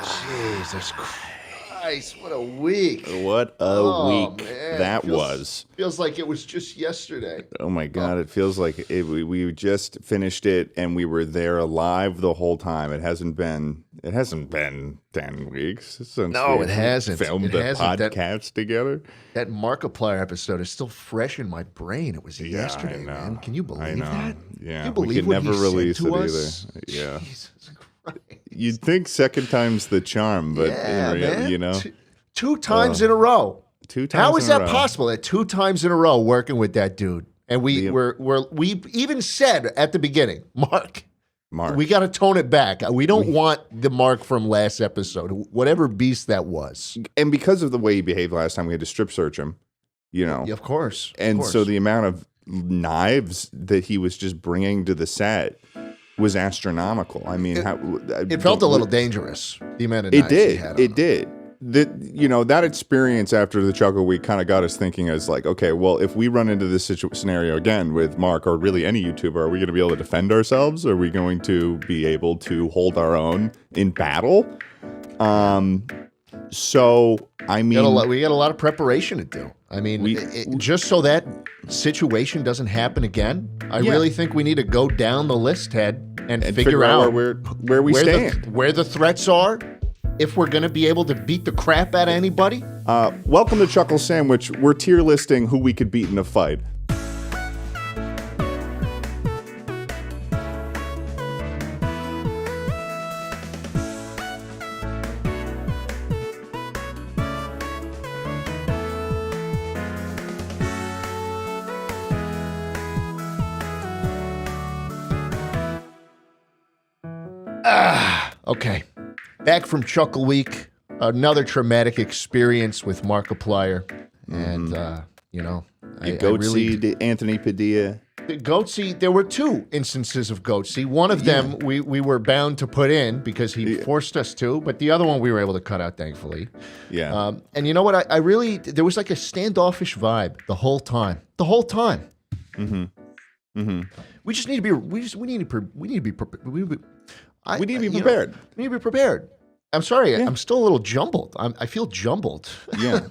Jesus Christ, what a week. What a week man. that was. Feels like it was just yesterday. Oh my God, it feels like we just finished it and we were there alive the whole time. It hasn't been 10 weeks since it hasn't. Filmed the podcast together. That Markiplier episode is still fresh in my brain. It was yesterday, man. Can you believe that? Yeah, Can you believe we could never release it us? either. Yeah. Jesus Christ. You'd think second time's the charm, but man. you know, two times in a row. 2 times. How is that possible? That 2 times in a row working with that dude, and we even said at the beginning, Mark, we got to tone it back. We don't want the Mark from last episode, whatever beast that was. And because of the way he behaved last time, we had to strip search him. You know, of course. So the amount of knives that he was just bringing to the set was astronomical. I mean, it felt a little dangerous. The amount of knives he had on it did. That experience after the Chuckle Week kind of got us thinking as like, okay, well, if we run into this scenario again with Mark or really any YouTuber, are we going to be able to defend ourselves? Are we going to be able to hold our own in battle? So, I mean... We got a lot of preparation to do. I mean, just so that situation doesn't happen again, I really think we need to go down the list, Ted, and figure out where we stand. Where the threats are, if we're going to be able to beat the crap out of anybody. Welcome to Chuckle Sandwich. We're tier listing who we could beat in a fight. Okay. Back from Chuckle Week, another traumatic experience with Markiplier. And, Goatsy, Anthony Padilla. Goatsy, there were 2 instances of Goatsy. One of them we were bound to put in because he forced us to, but the other one we were able to cut out, thankfully. Yeah. And you know what? There was like a standoffish vibe the whole time. The whole time. Mm-hmm. Mm-hmm. We just need to be. We need to be prepared. We need to be prepared. We need to be prepared. I'm sorry. I'm still a little jumbled. I feel jumbled. Yeah.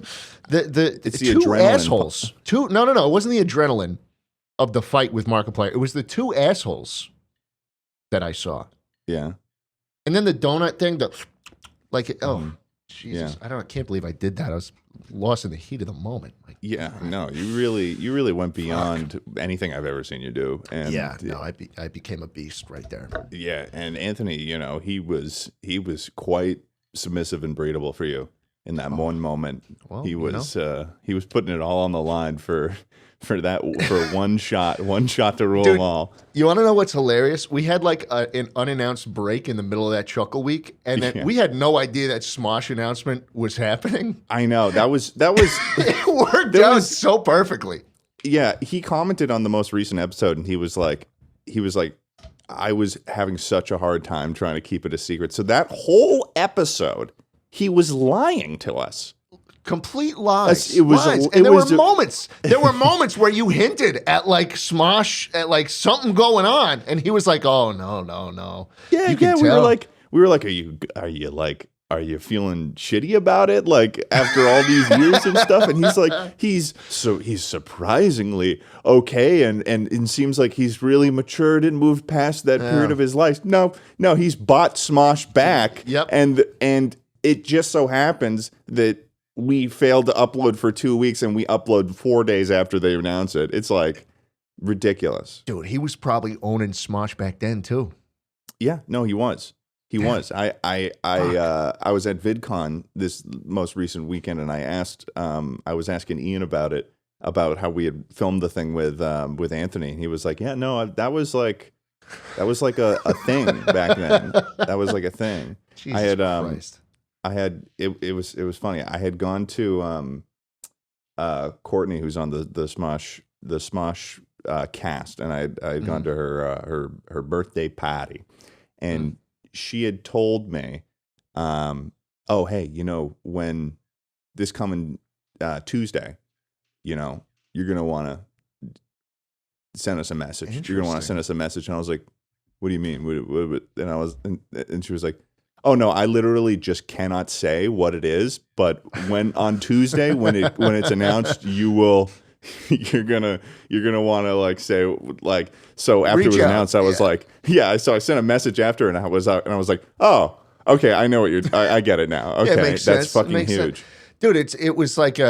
It's the 2 adrenaline. assholes. No. It wasn't the adrenaline of the fight with Markiplier. It was the 2 assholes that I saw. Yeah. And then the donut thing. Jesus! Yeah. I can't believe I did that. I was lost in the heat of the moment. No, you really went beyond anything I've ever seen you do. And I became a beast right there. Yeah, and Anthony, he was quite submissive and breedable for you in that one moment. Well, he was putting it all on the line for one shot to rule them all. You want to know what's hilarious? We had like an unannounced break in the middle of that Chuckle Week, and then we had no idea that Smosh announcement was happening. I know that was it worked out so perfectly. Yeah, he commented on the most recent episode, and he was like, I was having such a hard time trying to keep it a secret. So that whole episode, he was lying to us. Complete lies. There were moments. There were moments where you hinted at like Smosh, at like something going on, and he was like, "Oh no." Yeah. We were like, are you feeling shitty about it? Like after all these years and stuff, and he's like, he's surprisingly okay, and it seems like he's really matured and moved past that period of his life. No, he's bought Smosh back. Yep. And it just so happens that we failed to upload for 2 weeks, and we upload 4 days after they announce it. It's like ridiculous. Dude, he was probably owning Smosh back then too. Yeah, no, he was. He was. I was at VidCon this most recent weekend, and I was asking Ian about it, about how we had filmed the thing with Anthony, and he was like, "Yeah, no, that was like a thing back then. That was like a thing." Jesus Christ. It was funny. I had gone to Courtney, who's on the Smosh cast, and I had gone to her birthday party, and she had told me, "Oh, hey, when this coming Tuesday, you're gonna want to send us a message. You're gonna want to send us a message." And I was like, "What do you mean?" And she was like, Oh no, I literally just cannot say what it is. But when on Tuesday, when it's announced, you're gonna want to like say like. So after it was announced, I was like, yeah. So I sent a message after, and I was like, oh, okay, I know what I get it now. Okay, it makes that's sense. fucking huge, dude. It was like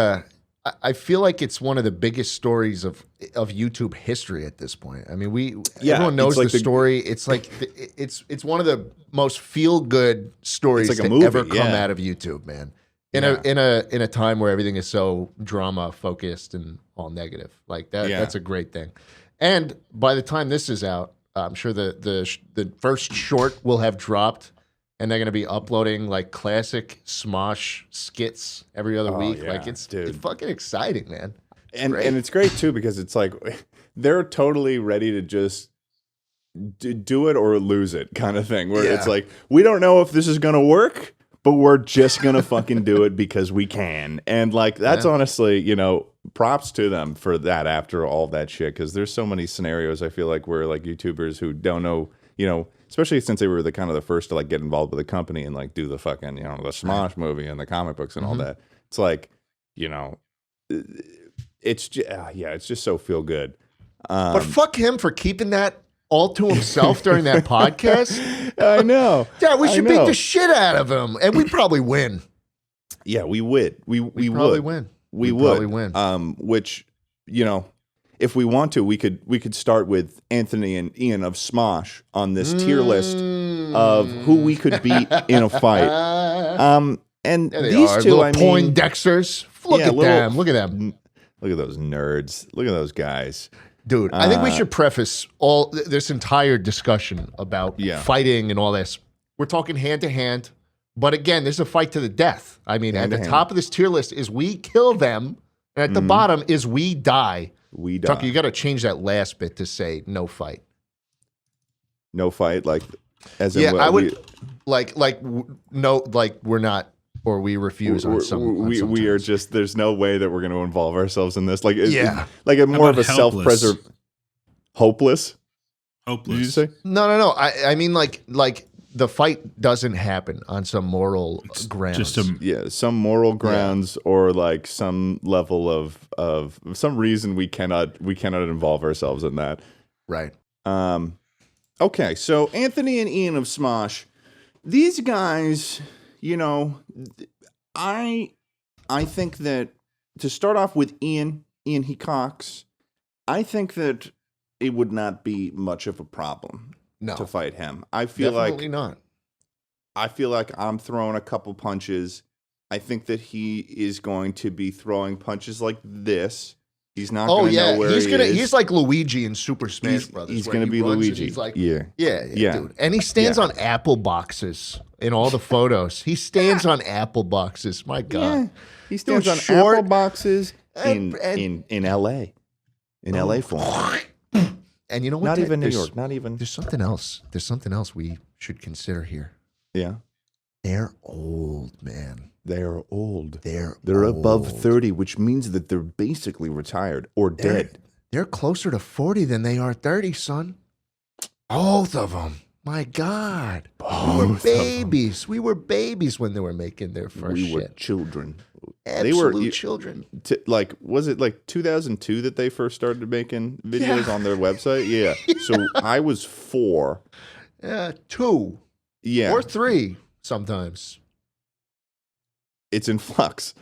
I feel like it's one of the biggest stories of YouTube history at this point. I mean, everyone knows like the story. It's like it's one of the most feel good stories like to ever come out of YouTube, man. In a time where everything is so drama focused and all negative, like that. That's a great thing. And by the time this is out, I'm sure the first short will have dropped. And they're going to be uploading like classic Smosh skits every other week. Yeah, like it's fucking exciting, man. And it's great too because it's like they're totally ready to just do it or lose it kind of thing. Where it's like we don't know if this is going to work, but we're just going to fucking do it because we can. And like that's honestly, props to them for that after all that shit because there's so many scenarios I feel like where like YouTubers who don't know, especially since they were the kind of the first to like get involved with the company and like do the fucking, the Smosh movie and the comic books and all that. It's like, it's just, it's just so feel good. But fuck him for keeping that all to himself during that podcast. I know. Yeah, we should beat the shit out of him, and we probably win. Yeah, we would. We probably win. We would probably win. Which if we want to, we could start with Anthony and Ian of Smosh on this tier list of who we could beat in a fight. And these two, little Poindexters. Look at them. Look at them. Look at those nerds. Look at those guys. Dude, I think we should preface all this entire discussion about fighting and all this. We're talking hand to hand, but again, there's a fight to the death. I mean, at the top of this tier list is we kill them, and at the bottom is we die. We die. Tucker, you got to change that last bit to say no fight. No fight, like as in I would no, like we're not. Or we refuse on some. We are just. There's no way that we're going to involve ourselves in this. Like, like a more of a self-preserve. Hopeless. Did you say? No. I mean, like the fight doesn't happen on some moral grounds. Just some moral grounds, or like some level of some reason we cannot involve ourselves in that. Right. Okay, so Anthony and Ian of Smosh, these guys. I think that to start off with Ian Hecox, I think that it would not be much of a problem to fight him. I feel definitely not. I feel like I'm throwing a couple punches. I think that he is going to be throwing punches like this. He's not going to know where he is. He's like Luigi in Super Smash Brothers. He's going to be Luigi. He's like, yeah, dude. And he stands on apple boxes in all the photos. He stands on apple boxes. My God. Yeah. He stands on apple boxes in L.A. In L.A. form. And you know what? Not even New York. Not even. There's something else. There's something else we should consider here. Yeah. They're old, man. They're old. They're above 30, which means that they're basically retired or dead. They're closer to 40 than they are 30, son. Both of them. My God. We were babies. We were babies when they were making their first shit. We were children. Absolute children. Was it like 2002 that they first started making videos on their website? Yeah. So I was 4. 2. Yeah. Or 3 sometimes. It's in flux.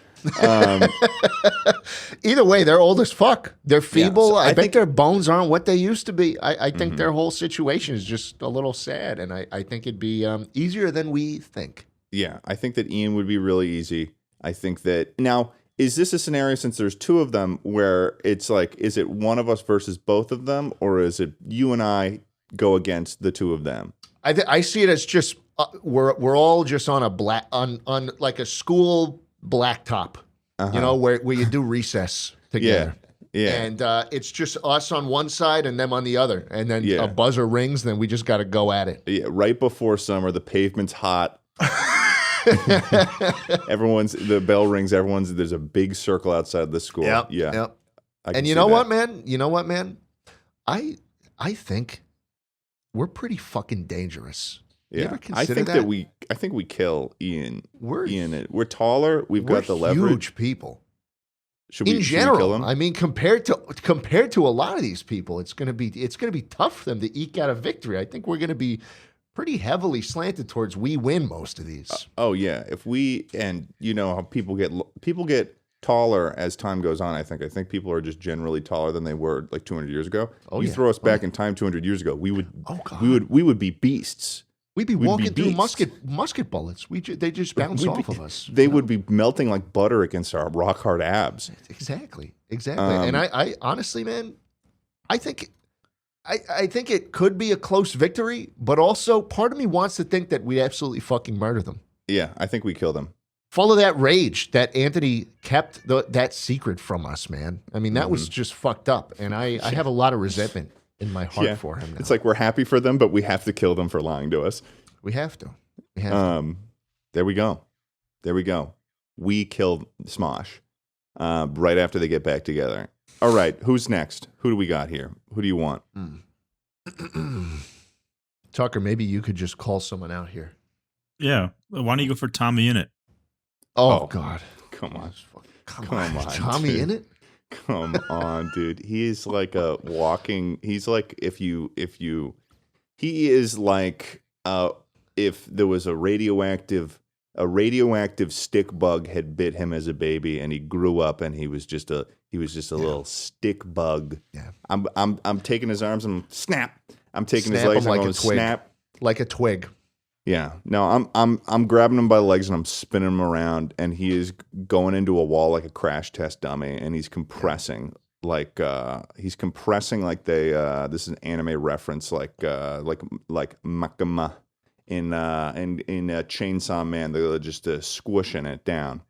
Either way, they're old as fuck. They're feeble. So I think their bones aren't what they used to be. I think their whole situation is just a little sad, and I think it'd be easier than we think. Yeah, I think that Ian would be really easy. I think that now, is this a scenario, since there's 2 of them, where it's like, is it one of us versus both of them, or is it you and I go against the 2 of them? I see it as just we're all just on a on like a school blacktop, where you do recess together. Yeah. And it's just us on one side and them on the other. And then a buzzer rings, then we just got to go at it. Yeah, right before summer, the pavement's hot. The bell rings, there's a big circle outside the school. Yep. And you know what, man? I think we're pretty fucking dangerous. Yeah, I think we kill Ian. We're taller. We've got the leverage. Huge people. Should we kill them? I mean, compared to a lot of these people, it's gonna be tough for them to eke out a victory. I think we're gonna be pretty heavily slanted towards we win most of these. Oh yeah, if we and you know how people get taller as time goes on. I think people are just generally taller than they were like 200 years ago. Throw us back in time 200 years ago, we would be beasts. We'd be walking through musket bullets. They just bounce off of us. They would be melting like butter against our rock hard abs. Exactly. And I honestly, man, I think it could be a close victory, but also part of me wants to think that we absolutely fucking murder them. Yeah, I think we kill them. Full of that rage that Anthony kept that secret from us, man. I mean, that was just fucked up, and I have a lot of resentment in my heart for him now. It's like we're happy for them, but we have to kill them for lying to us. We have to. There we go. We kill Smosh right after they get back together. All right, who's next? Who do we got here? Who do you want? Tucker, maybe you could just call someone out here. Yeah. Why don't you go for Tommy Innit? Oh God. Come on. Come on. Tommy Innit? Come on, dude. He's like he's like he is like if there was a radioactive stick bug had bit him as a baby and he grew up and he was just a little stick bug. Yeah. I'm taking his arms and snap. I'm taking his Snap legs him and like I'm a twig. snap. Like a twig. Yeah. No, I'm grabbing him by the legs and I'm spinning him around and he is going into a wall like a crash test dummy and he's compressing like this is an anime reference like Makama in Chainsaw Man. They're just squishing it down.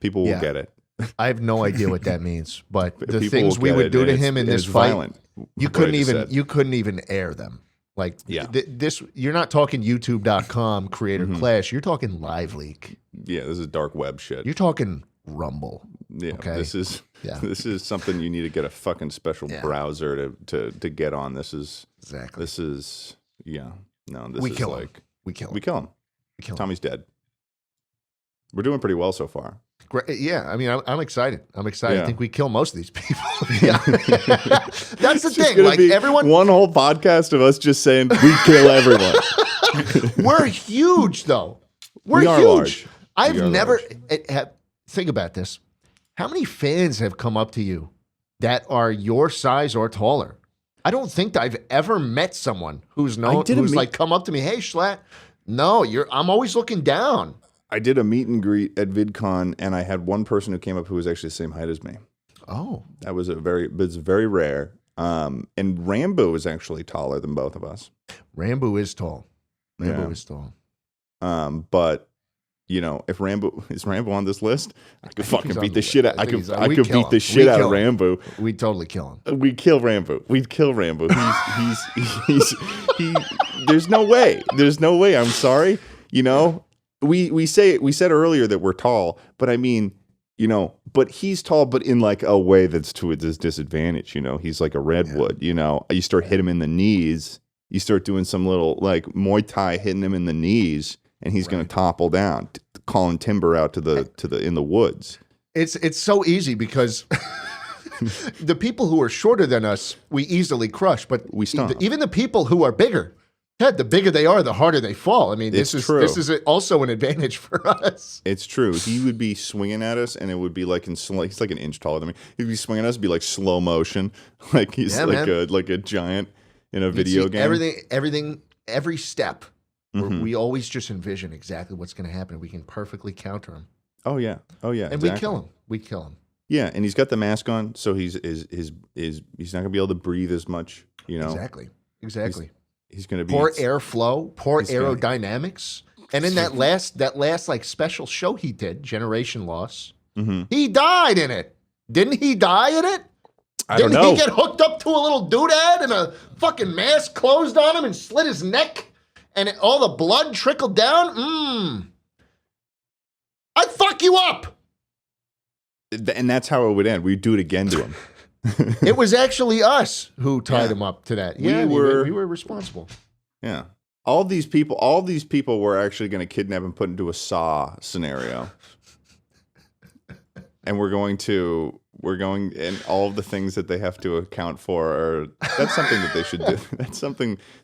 People will get it. I have no idea what that means, but the People things we would do to him in this fight, violent, you couldn't even air them. Like this, you're not talking YouTube.com creator clash. You're talking Live Leak. Yeah, this is dark web shit. You're talking Rumble. Yeah, okay? This is something you need to get a fucking special browser to get on. This is we kill him. We kill him. Tommy's dead. We're doing pretty well so far. Great. Yeah, I mean, I'm excited. Yeah. I think we kill most of these people. That's the thing. Like everyone, one whole podcast of us just saying we kill everyone. We're huge, though. We're huge. Large. I've never think about this. How many fans have come up to you that are your size or taller? I don't think I've ever met someone who's like come up to me, "Hey, Schlatt." No, I'm always looking down. I did a meet and greet at VidCon, and I had one person who came up who was actually the same height as me. Oh, that was it's very rare. And Rambo is actually taller than both of us. Rambo is tall. Is tall. But you know, if Rambo on this list, I could fucking beat the shit out. I could beat the shit out of Rambo. We'd totally kill him. We'd kill Rambo. He's There's no way. I'm sorry. You know. We said earlier that we're tall, but I mean, you know, but he's tall, but in like a way that's to his disadvantage. You know, he's like a redwood. You know, you start hitting him in the knees, you start doing some little like Muay Thai, hitting him in the knees, and he's going to topple down, calling timber out to the in the woods. It's so easy because the people who are shorter than us, we easily crush, but we stomp. Even the people who are bigger. The bigger they are, the harder they fall. I mean, this is also an advantage for us. It's true. He would be swinging at us, and it would be like he's like an inch taller than me. He'd be swinging at us, it'd be like slow motion, like he's like a giant in a video game. Every step. We always just envision exactly what's going to happen. We can perfectly counter him. Oh yeah. And exactly. We kill him. Yeah, and he's got the mask on, so he's not going to be able to breathe as much. You know, exactly. He's going to be poor airflow, poor aerodynamics, and in that last like special show he did, Generation Loss, he died in it. Didn't he die in it? Didn't he get hooked up to a little doodad and a fucking mask closed on him and slit his neck, and all the blood trickled down? I'd fuck you up. And that's how it would end. We'd do it again to him. It was actually us who tied him up to that. Yeah, we were responsible. Yeah. all these people were actually going to kidnap and put into a Saw scenario. And we're going, and all of the things that they have to account for that's something that they should do.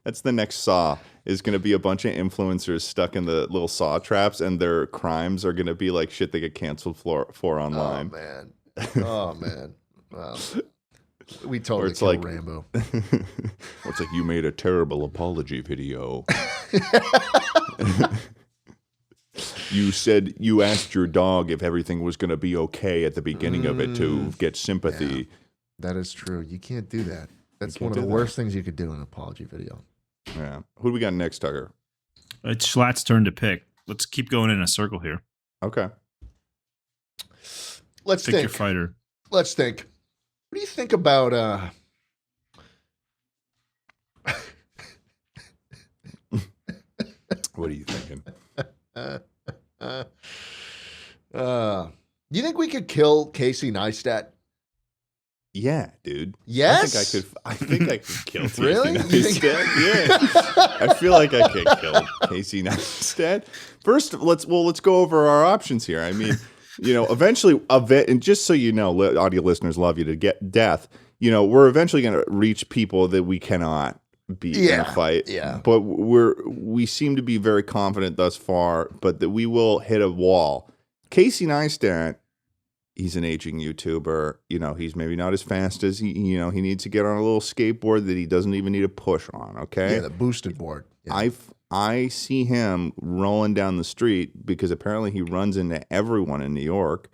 That's the next Saw, is going to be a bunch of influencers stuck in the little Saw traps, and their crimes are going to be like shit they get canceled for online. Oh, man. Wow. We totally it's killed like, Rambo. It's like, you made a terrible apology video. You asked your dog if everything was going to be okay at the beginning of it to get sympathy. Yeah, that is true. You can't do that. That's one of the worst things you could do in an apology video. Yeah. Who do we got next, Tucker? It's Schlatt's turn to pick. Let's keep going in a circle here. Okay. Let's pick think. Your fighter. Let's think. What do you think about What are you thinking? You think we could kill Casey Neistat? Yeah, dude. Yes? I think I could kill Casey Really? Neistat. Yeah. I feel like I could kill Casey Neistat. First, let's go over our options here. I mean, eventually, and just so you know, audio listeners love you to get death. We're eventually going to reach people that we cannot beat in a fight. Yeah. But we seem to be very confident thus far, but that we will hit a wall. Casey Neistat, he's an aging YouTuber. He's maybe not as fast as he needs to get on a little skateboard that he doesn't even need a push on. Okay. Yeah, the boosted board. Yeah. I see him rolling down the street because apparently he runs into everyone in New York,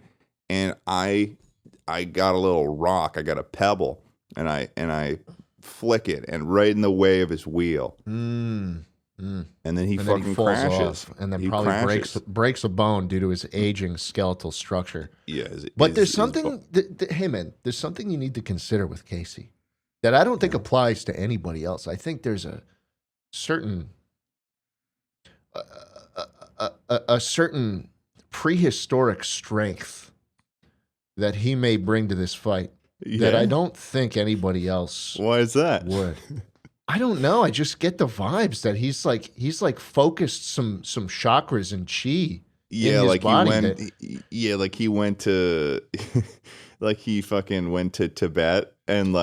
and I got a little rock, I got a pebble, and I flick it, and right in the way of his wheel. And then he fucking falls crashes. off, and then probably breaks a bone due to his aging skeletal structure. Yeah, but there's something. Hey man, there's something you need to consider with Casey that I don't think applies to anybody else. I think there's a certain a certain prehistoric strength that he may bring to this fight that I don't think anybody else. Why is that? Would. I don't know. I just get the vibes that he's like focused some chakras and chi. Yeah, in his like body he went to like he fucking went to Tibet and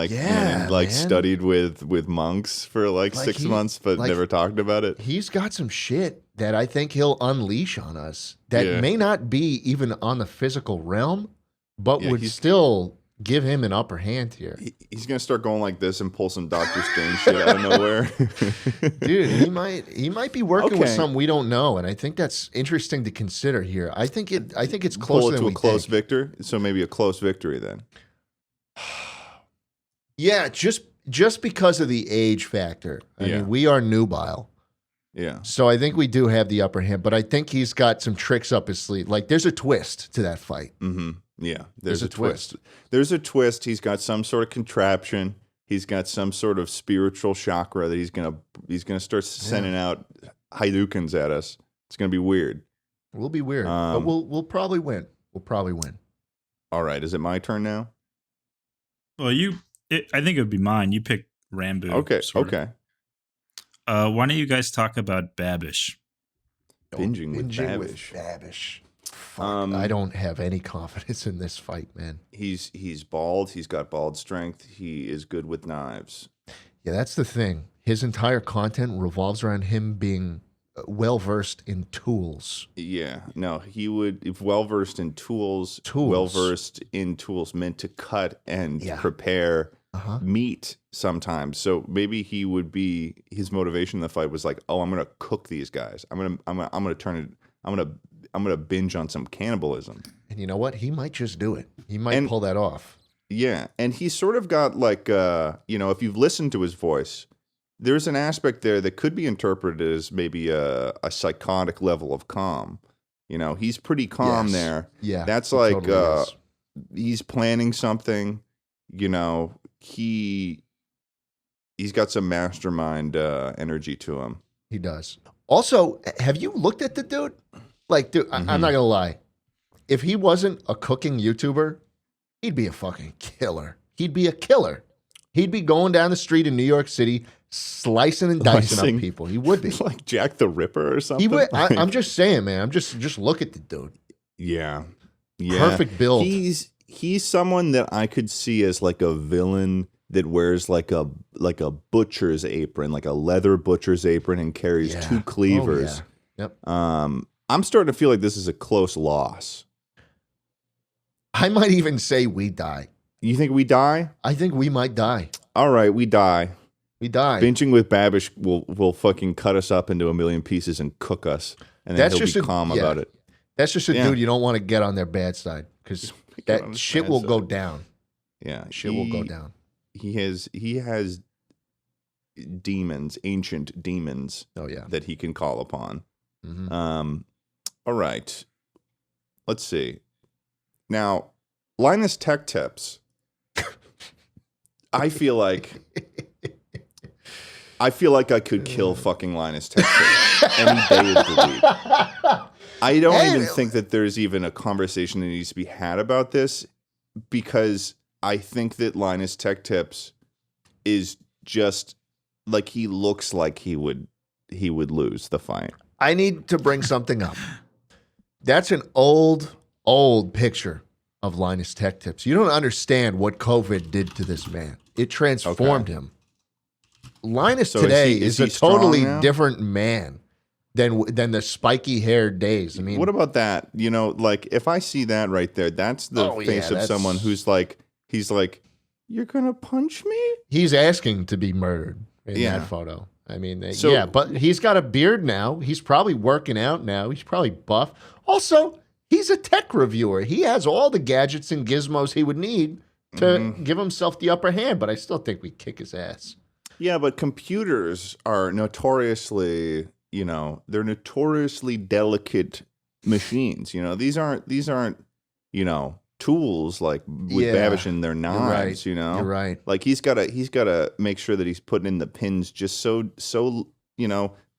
studied with monks for like 6 months, but never talked about it. He's got some shit that I think he'll unleash on us that may not be even on the physical realm, but would still give him an upper hand here. He's gonna start going like this and pull some Doctor Strange shit out of nowhere. Dude, he might be working with something we don't know, and I think that's interesting to consider here. I think it's closer than we think. Close victor. So maybe a close victory then. Yeah, just because of the age factor. I mean, we are nubile. Yeah. So I think we do have the upper hand, but I think he's got some tricks up his sleeve. Like there's a twist to that fight. Mm-hmm. Yeah, there's a twist. There's a twist. He's got some sort of contraption. He's got some sort of spiritual chakra that he's gonna start sending out Hadoukens at us. It's gonna be weird. We'll be weird, but we'll probably win. We'll probably win. All right, is it my turn now? Well, I think it would be mine. You picked Rambo. Okay. Okay. Why don't you guys talk about Babish? Binging with Babish. Fuck, I don't have any confidence in this fight, man. He's bald. He's got bald strength. He is good with knives. Yeah, that's the thing. His entire content revolves around him being well-versed in tools. Yeah. No, he would, if well-versed in tools. Well-versed in tools meant to cut and prepare meat sometimes. So maybe he would be, his motivation in the fight was like, oh, I'm going to cook these guys. I'm going to binge on some cannibalism. And you know what? He might just do it. He might pull that off. Yeah. And he's sort of got like, if you've listened to his voice, there's an aspect there that could be interpreted as maybe a psychotic level of calm. He's pretty calm there. Yeah. That's like, totally he's planning something, he's got some mastermind energy to him. He does. Also, have you looked at the dude? Like, dude, I'm not going to lie. If he wasn't a cooking YouTuber, he'd be a fucking killer. He'd be a killer. He'd be going down the street in New York City, slicing and dicing up people. He would be like Jack the Ripper or something. He would. I'm just saying, man. Just look at the dude. Yeah. Perfect build. He's someone that I could see as like a villain that wears like a butcher's apron, like a leather butcher's apron, and carries 2 cleavers. Oh, yeah. Yep. I'm starting to feel like this is a close loss. I might even say we die. You think we die? I think we might die. All right, we die. We die. Binging with Babish will fucking cut us up into a million pieces and cook us, and then he'll be calm about it. That's just a dude you don't want to get on their bad side, because that shit will go down. Yeah, shit will go down. He has demons, ancient demons. Oh yeah, that he can call upon. Mm-hmm. All right, let's see. Now, Linus Tech Tips. I feel like I could kill fucking Linus Tech Tips any day of the week. I don't even think that there's even a conversation that needs to be had about this, because I think that Linus Tech Tips is just like, he looks like he would lose the fight. I need to bring something up. That's an old picture of Linus Tech Tips. You don't understand what COVID did to this man. It transformed him. Linus today is a totally different man than the spiky haired days. I mean, what about that? You know, like, if I see that right there, that's the face of someone who's like, he's like, you're gonna punch me? He's asking to be murdered in that photo. I mean, but he's got a beard now. He's probably working out now. He's probably buff. Also, he's a tech reviewer. He has all the gadgets and gizmos he would need to give himself the upper hand, but I still think we kick his ass. Yeah, but computers are notoriously, they're notoriously delicate machines. These aren't, tools like with Babish and their knives. You're right. Like, he's gotta make sure that he's putting in the pins just so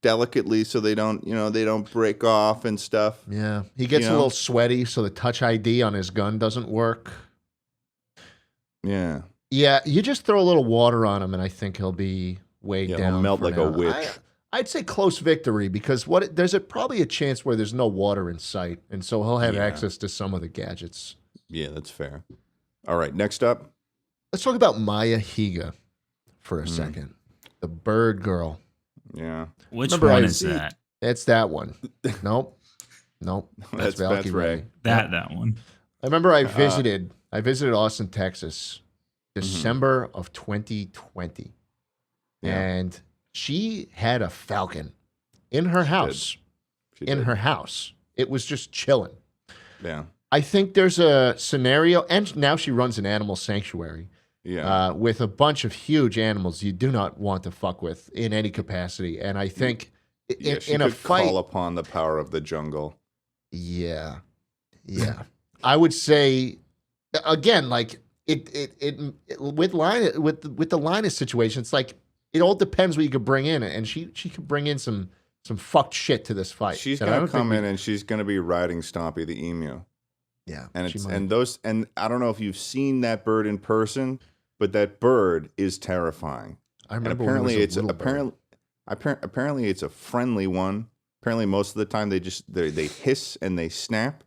delicately, so they don't break off and stuff. Yeah, he gets a little sweaty, so the Touch ID on his gun doesn't work. Yeah. Yeah, you just throw a little water on him, and I think he'll be weighed down. He'll melt like a witch. I'd say close victory, because there's probably a chance where there's no water in sight, and so he'll have access to some of the gadgets. Yeah, that's fair. All right, next up. Let's talk about Maya Higa for a second. The bird girl. Yeah. Which one is that? It's that one. Nope. That's right. That one. I remember I visited Austin, Texas, December of 2020. Yeah. And she had a falcon in her house. She in did. her house. It was just chilling. Yeah. I think there's a scenario, and now she runs an animal sanctuary. Yeah. With a bunch of huge animals you do not want to fuck with in any capacity. And I think she in a could fight, call upon the power of the jungle. Yeah. I would say, again, like it with the Linus situation, it's like it all depends what you could bring in, and she could bring in some fucked shit to this fight. She's gonna come in and she's gonna be riding Stompy the emu. Yeah, and I don't know if you've seen that bird in person, but that bird is terrifying. I remember. And apparently it's a friendly one. Apparently most of the time they hiss and they snap.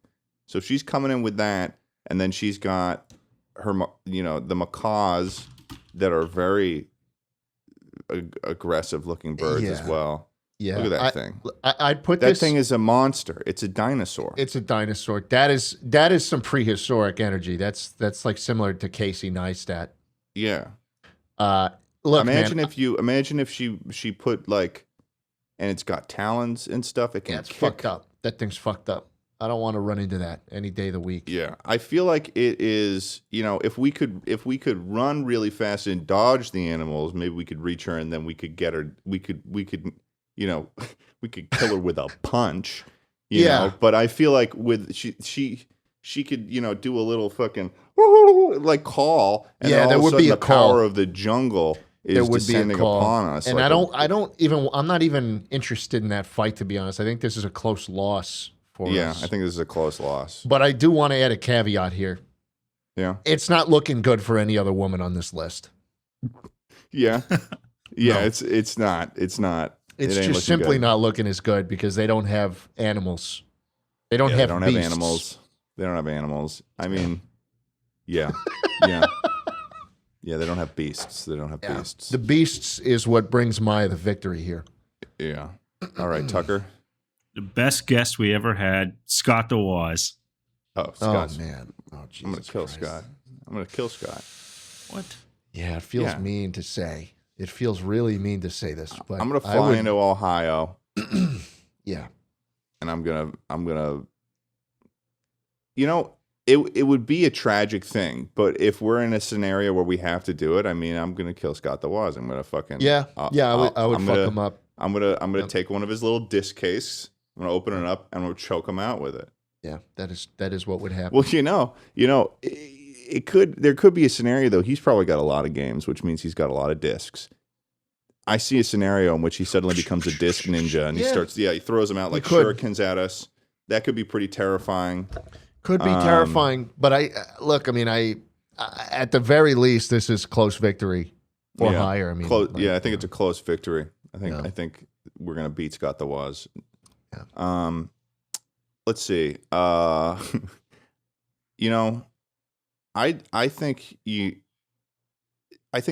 So she's coming in with that, and then she's got her the macaws that are very aggressive looking birds as well. Yeah, look at that thing. I'd put that thing is a monster. It's a dinosaur. It's a dinosaur. That is some prehistoric energy. That's like similar to Casey Neistat. Yeah. Look, imagine man, if she put like, and it's got talons and stuff. It can it's fucked up. That thing's fucked up. I don't want to run into that any day of the week. Yeah, I feel like it is. If we could run really fast and dodge the animals, maybe we could reach her, and then we could get her. We could we could kill her with a punch. You know? But I feel like with she could do a little fucking like call. And there would be a the call. Power of the jungle is descending upon us. And I'm not even interested in that fight, to be honest. I think this is a close loss for us. Yeah, I think this is a close loss. But I do want to add a caveat here. Yeah. It's not looking good for any other woman on this list. Yeah. Yeah, No. it's not. It's it ain't just simply good. not looking as good because they don't have animals. They don't Yeah, have they don't beasts. have animals. They don't have animals. I mean, yeah. Yeah. Yeah, they don't have beasts. They don't have beasts. The beasts is what brings Maya the victory here. Yeah. All right, Tucker. The best guest we ever had, Scott the Waz. Oh, Scott. Oh, man. Oh, Jesus I'm going to kill Christ. Scott. I'm going to kill Scott. What? Yeah, it feels mean to say. It feels really mean to say this, but I'm going to fly into Ohio. Yeah. And I'm going to you know, it would be a tragic thing, but if we're in a scenario where we have to do it, I mean, I'm going to kill Scott the Waz. I'm going to fucking I would fuck him up. I'm gonna take one of his little disc case. I'm gonna open it up and I'm gonna choke him out with it. Yeah, that is what would happen. Well, there could be a scenario though. He's probably got a lot of games, which means he's got a lot of discs. I see a scenario in which he suddenly becomes a disc ninja and he throws them out like shurikens at us. That could be pretty terrifying. Could be terrifying, but I at the very least, this is close victory. Or higher. I mean, I think it's a close victory. I think we're gonna beat Scott the Waz. Yeah. Let's see. I think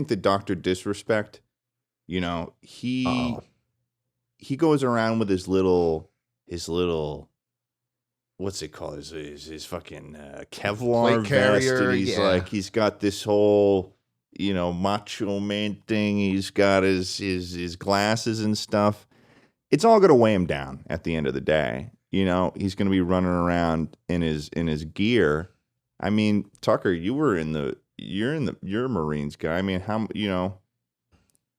the Dr. Disrespect. He goes around with his little what's it called? His fucking Kevlar vest, carrier, and he's got this whole macho man thing. He's got his glasses and stuff. It's all gonna weigh him down at the end of the day. He's gonna be running around in his gear. I mean, Tucker, you're a Marines guy. I mean, how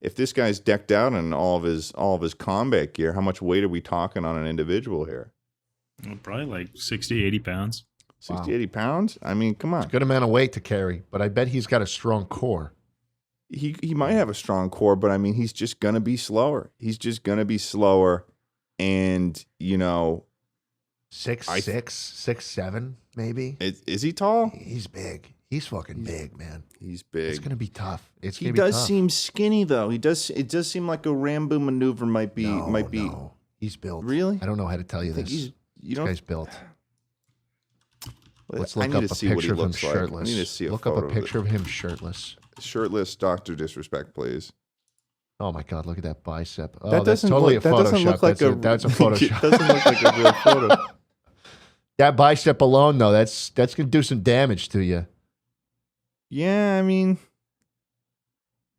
if this guy's decked out in all of his combat gear, how much weight are we talking on an individual here? Well, probably like 60, 80 pounds. 60, 80 pounds? I mean, come on. It's a good amount of weight to carry, but I bet he's got a strong core. He might have a strong core, but I mean, he's just going to be slower. And, 6'7", maybe. Is he tall? He's big. He's fucking big, man. He's big. It's going to be tough. He does seem skinny, though. It does seem like a Rambo maneuver might be. No. He's built. Really? I don't know how to tell you this. This guy's built. Let's look up a picture of him shirtless. I need to see look up a picture of him shirtless. Shirtless Dr. Disrespect, please. Oh my God! Look at that bicep. Oh, that that's totally a Photoshop. Doesn't look like that's a Photoshop. It doesn't look like a real photo. That bicep alone, though, that's gonna do some damage to you. Yeah, I mean,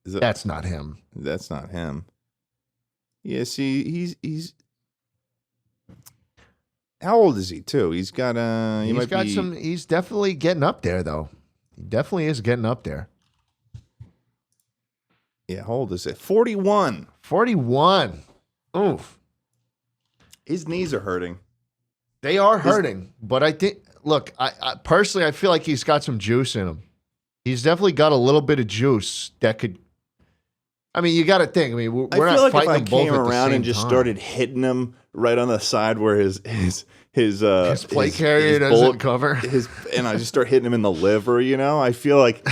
that's not him. That's not him. Yeah, see, he's. How old is he too? He's got He's definitely getting up there, though. He definitely is getting up there. Yeah, how old is it? 41. 41. Oof. His knees are hurting. They are hurting, but I think. Look, I personally, I feel like he's got some juice in him. He's definitely got a little bit of juice that could. I mean, you got to think. I mean, we're not like fighting if I them both came at the around same and just time. started hitting him right on the side where his plate carrier doesn't cover, and I just start hitting him in the liver. I feel like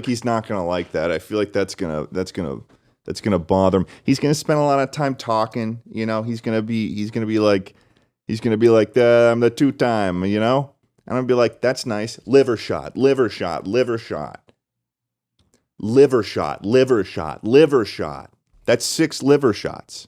he's not gonna like that. I feel like that's gonna bother him. He's gonna spend a lot of time talking. He's gonna be like I'm the 2-time. And I'm gonna be like, that's nice. Liver shot. Liver shot. Liver shot. Liver shot, liver shot, liver shot. That's 6 liver shots.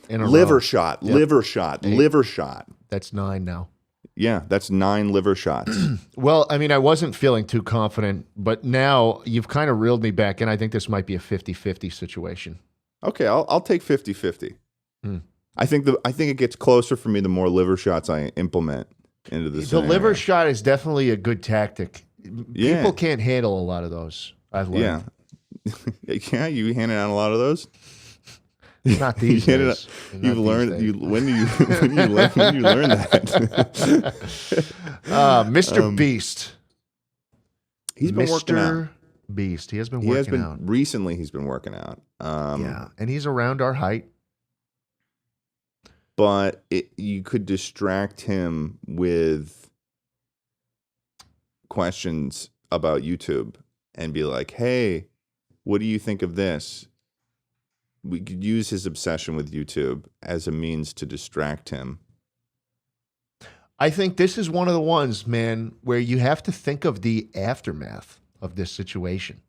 Liver shot, liver shot, liver shot. That's 9 now. Yeah, that's 9 liver shots. Well, I mean, I wasn't feeling too confident, but now you've kind of reeled me back in. I think this might be a 50-50 situation. Okay, I'll take 50-50. I think it gets closer for me the more liver shots I implement into the scenario. The liver shot is definitely a good tactic. People can't handle a lot of those. I've learned. Yeah, you handed out a lot of those. Not these days. You've learned. When you learn that? Mr. Beast. He's been working out. Beast. He has been working out. Recently, he's been working out. Yeah, and he's around our height. But you could distract him with questions about YouTube and be like, hey, what do you think of this? We could use his obsession with YouTube as a means to distract him. I think this is one of the ones, man, where you have to think of the aftermath of this situation.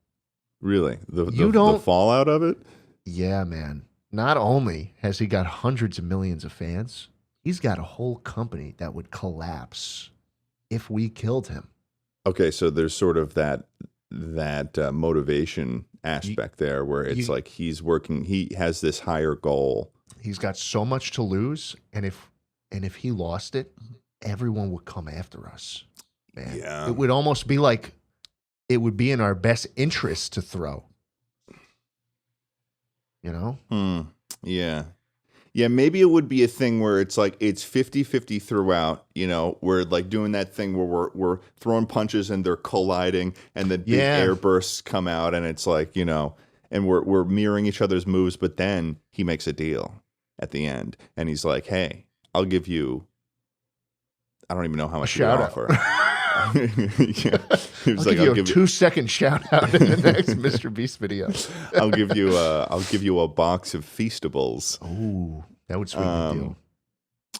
Really? The fallout of it? Yeah, man. Not only has he got hundreds of millions of fans, he's got a whole company that would collapse if we killed him. Okay, so there's sort of that motivation aspect there where it's like he's working, he has this higher goal. He's got so much to lose, and if he lost it, everyone would come after us. Man. Yeah. It would almost be like it would be in our best interest to throw. You know? Yeah. Yeah, maybe it would be a thing where it's like it's 50-50 throughout, you know, we're like doing that thing where we're throwing punches and they're colliding and then big air bursts come out and it's like, you know, and we're mirroring each other's moves, but then he makes a deal at the end and he's like, "Hey, I'll give you I don't even know how much you offer." Yeah. He was I'll give you a 2-second shout out in the next Mr. Beast video. I'll give you a box of Feastables. Oh, that would sweeten the deal.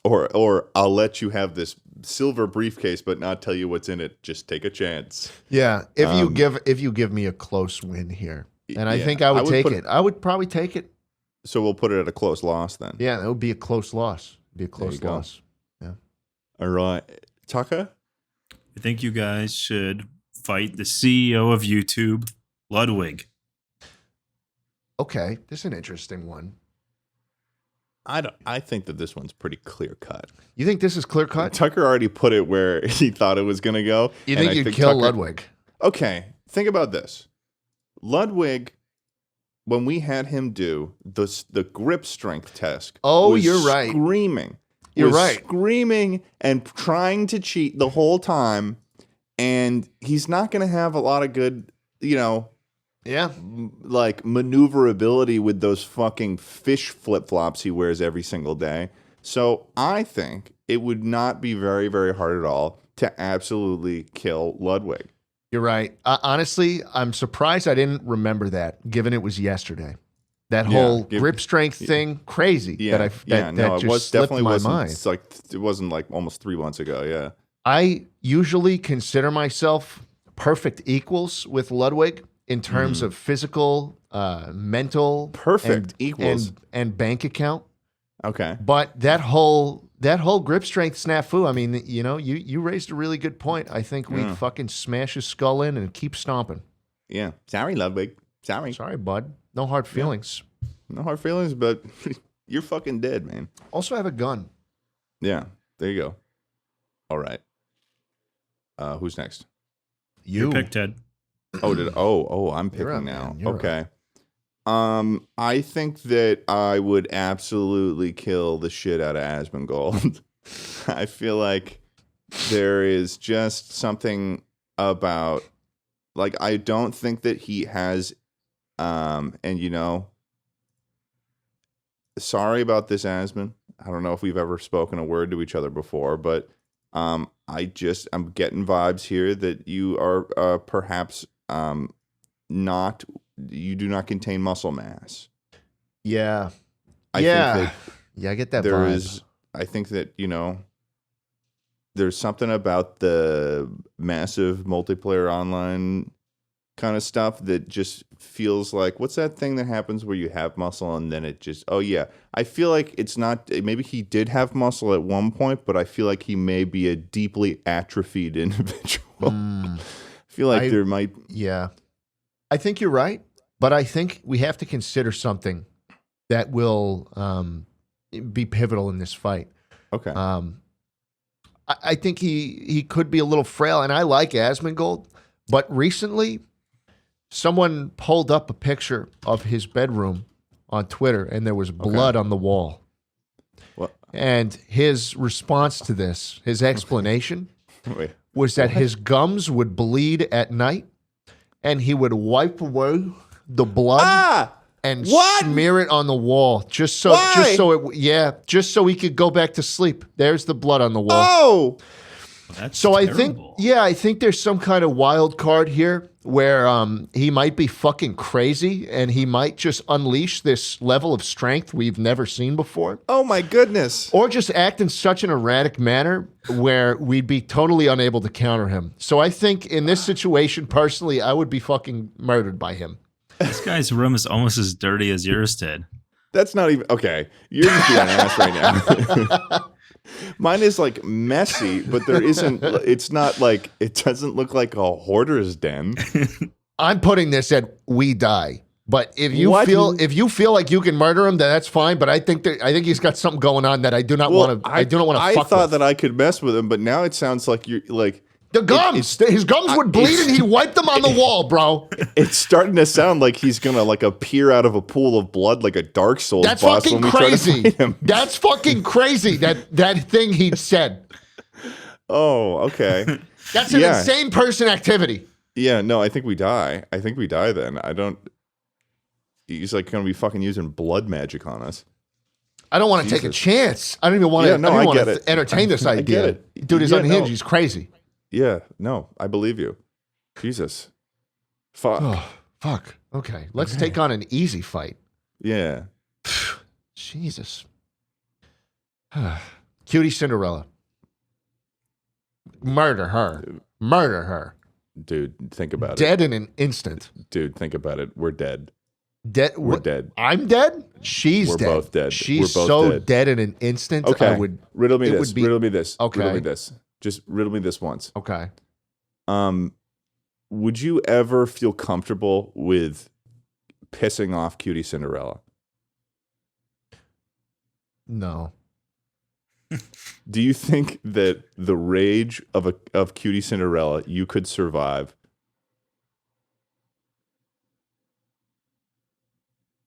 Or I'll let you have this silver briefcase, but not tell you what's in it. Just take a chance. Yeah, if you give me a close win here, and I think I would take it. I would probably take it. So we'll put it at a close loss then. Yeah, that would be a close loss. Be a close loss. Yeah. All right, Tucker. I think you guys should fight the CEO of YouTube, Ludwig. Okay, this is an interesting one. I think that this one's pretty clear cut. You think this is clear cut? Tucker already put it where he thought it was going to go. You think you'd kill Ludwig? Okay, think about this. Ludwig, when we had him do the grip strength test, you're right. Screaming. You're right. Screaming and trying to cheat the whole time, and he's not going to have a lot of good, you know, like maneuverability with those fucking fish flip-flops he wears every single day. So I think it would not be very, very hard at all to absolutely kill Ludwig. You're right. Honestly, I'm surprised I didn't remember that, given it was yesterday. That whole grip strength thing, crazy. Yeah, that just slipped my mind. It's like it wasn't like almost 3 months ago. Yeah, I usually consider myself perfect equals with Ludwig in terms of physical, mental, perfect equals and bank account. Okay, but that whole grip strength snafu. I mean, you know, you raised a really good point. I think we'd fucking smash his skull in and keep stomping. Yeah, sorry, Ludwig. Sorry, bud. No hard feelings. No hard feelings, but you're fucking dead, man. Also have a gun. Yeah, there you go. All right. Who's next? You picked Ted. I'm picking now. Okay. I think that I would absolutely kill the shit out of Asmongold. I feel like there is just something about, like, I don't think that he has, and you know, sorry about this, Asmon. I don't know if we've ever spoken a word to each other before, but I'm getting vibes here that you are perhaps you do not contain muscle mass. Yeah. I think that, I get that there vibe. I think that, you know, there's something about the massive multiplayer online kind of stuff that just feels like, what's that thing that happens where you have muscle and then it just, I feel like it's not, maybe he did have muscle at one point, but I feel like he may be a deeply atrophied individual. I feel like there might. Yeah. I think you're right, but I think we have to consider something that will be pivotal in this fight. Okay. I think he could be a little frail, and I like Asmongold, but recently someone pulled up a picture of his bedroom on Twitter, and there was blood on the wall. What? And his response to this, his explanation, was that his gums would bleed at night, and he would wipe away the blood and smear it on the wall just so he could go back to sleep. There's the blood on the wall. Oh, Well, that's So terrible. I think there's some kind of wild card here where he might be fucking crazy and he might just unleash this level of strength we've never seen before. Oh my goodness. Or just act in such an erratic manner where we'd be totally unable to counter him. So I think in this situation, personally, I would be fucking murdered by him. This guy's room is almost as dirty as yours, Ted. That's not even okay. You're just being an ass right now. Mine is like messy, but there isn't. It's not like it doesn't look like a hoarder's den. I'm putting this at we die. But if you What? feel like you can murder him, then that's fine. But I think he's got something going on that I do not want to. I do not want to. I fuck thought with. that I could mess with him, but now it sounds like you're like The gums. His gums would bleed and he'd wipe them on the wall, bro. it's starting to sound like he's gonna like appear out of a pool of blood like a Dark Souls That's boss fucking when we try to crazy. fight him. That's fucking crazy. That thing he said. Oh, okay. That's an insane person activity. Yeah, no, I think we die. I think we die then. I don't. He's like going to be fucking using blood magic on us. I don't want to take a chance. I don't even want to. No, I don't I want get to it. entertain this I idea. get it. Dude is Yeah, unhinged. no. He's crazy. Yeah, no, I believe you. Jesus. Fuck. Oh, fuck. Okay, let's take on an easy fight. Yeah. Jesus. Cutie Cinderella. Murder her. Murder her. Dude, think about it. Dead in an instant. Dude, think about it. We're dead. Dead. We're dead. I'm dead. She's We're dead. both dead. She's We're both so dead. dead in an instant. Okay. I would. Riddle me it this. would be- Riddle me this. Okay. Riddle me this. Just riddle me this once. Okay. Would you ever feel comfortable with pissing off Cutie Cinderella? No. Do you think that the rage of Cutie Cinderella you could survive?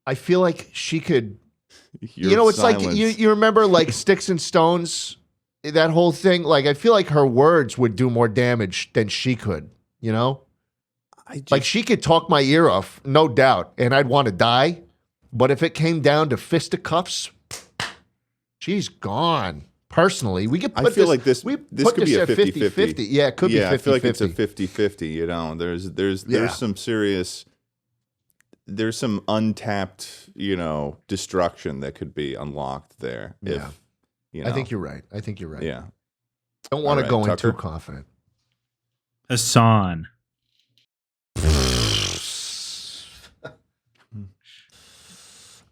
I feel like she could. Your It's like silence. you remember like Sticks and Stones, that whole thing. Like I feel like her words would do more damage than she could. You know, like she could talk my ear off, no doubt, and I'd want to die. But if it came down to fisticuffs, she's gone. Personally, we could put I feel like this we this put could be a at 50-50. Yeah, it could be 50-50. I feel like it's a 50-50, you know. There's some serious there's some untapped, destruction that could be unlocked there. Yeah. If, I think you're right. Yeah. Don't want to All go right, in too Tucker? confident. Hasan.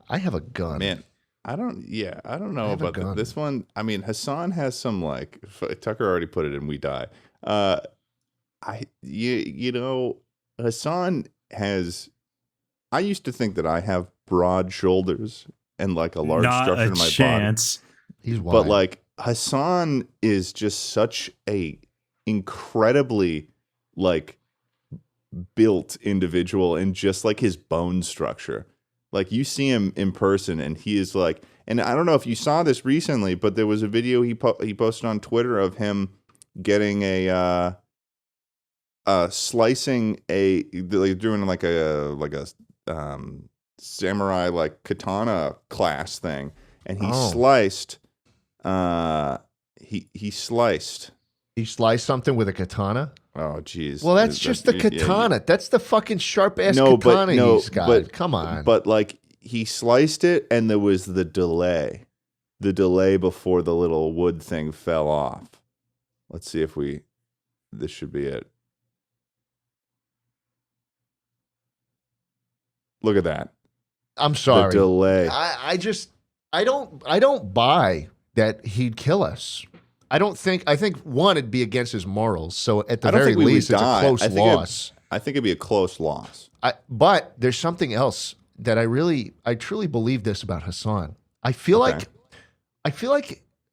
I have a gun. Man, I don't know have a about gun. this one. I mean, Hasan has some Tucker already put it in We Die. Hasan has, I used to think that I have broad shoulders and like a large Not structure a in my chance. He's wide. body. But like Hasan is just such a incredibly like built individual and just like his bone structure. Like you see him in person and he is like, and I don't know if you saw this recently, but there was a video he posted on Twitter of him getting slicing doing like a samurai like katana class thing, and he sliced. He sliced. He sliced something with a katana. Oh, geez. Well, that's just the katana. That's the fucking sharp ass katana he's got. But, Come on. But like he sliced it, and there was the delay before the little wood thing fell off. Let's see if this should be it. Look at that. I'm sorry. The delay. I don't buy that he'd kill us. I think one, it'd be against his morals. So at the I don't very think we would least, it's a die. close I think loss. I think it'd be a close loss. But there's something else that I truly believe this about Hasan. I feel like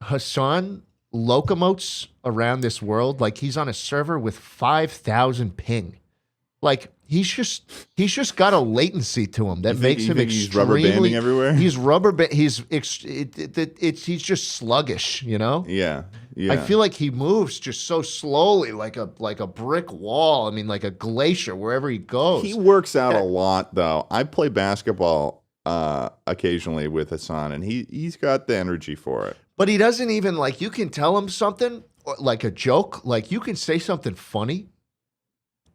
Hasan locomotes around this world like he's on a server with 5,000 ping. Like he's just got a latency to him that makes him he's extremely. rubber banding everywhere? He's just sluggish, you know. Yeah. I feel like he moves just so slowly, like a brick wall. I mean, like a glacier wherever he goes. He works out a lot, though. I play basketball occasionally with Hasan, and he's got the energy for it. But he doesn't even, like, you can tell him something, like a joke, like you can say something funny,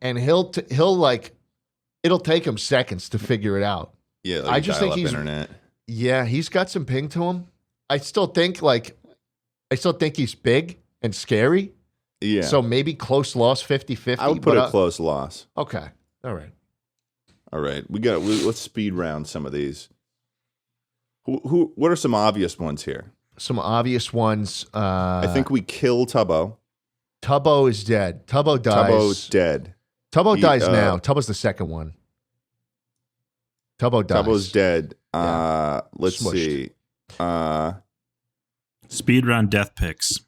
and he'll like it'll take him seconds to figure it out. Yeah, like I just think he's internet. Yeah, he's got some ping to him. I still think he's big and scary. Yeah. So maybe close loss 50-50. I would put a close loss. Okay. All right. Let's speed round some of these. What are some obvious ones here? Some obvious ones. I think we kill Tubbo. Tubbo is dead. Tubbo dies. Tubbo's dead. Tubbo dies now. Tubbo's the second one. Tubbo dies. Tubbo's dead. Yeah. Let's see. Speedrun death picks.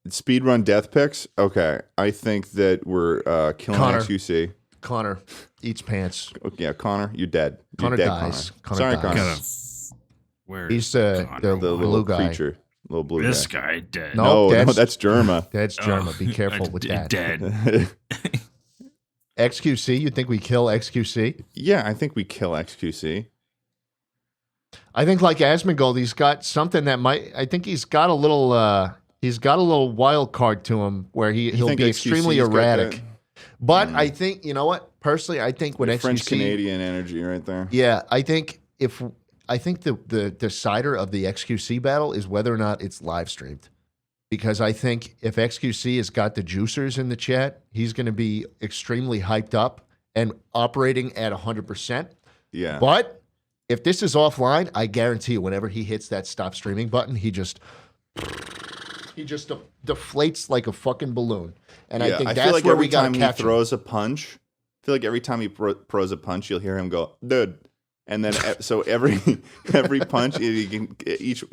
Speedrun death picks? Okay. I think that we're killing Connor. XQC. Connor eats pants. Yeah, Connor, you're dead. Connor You're dead, dies. Connor. Connor Sorry, dies. Connor. Where He's the The blue little guy. creature. Little blue this guy. guy dead. No, That's Germa. That's Germa. Be careful with that. Dead. XQC, you think we kill XQC? Yeah, I think we kill XQC. I think like Asmongold, he's got something that I think he's got a little wild card to him where he'll think be XQC extremely 's got erratic. that? But I think, you know what? Personally, I think when XQC French Canadian energy right there. Yeah, I think the decider of the XQC battle is whether or not it's live streamed. Because I think if XQC has got the juicers in the chat, he's going to be extremely hyped up and operating at 100%. Yeah. But if this is offline, I guarantee you, whenever he hits that stop streaming button, he just deflates like a fucking balloon. And I think that's where we got to catch him. He throws a punch. I feel like every time he throws a punch, you'll hear him go, dude. And then so every punch, each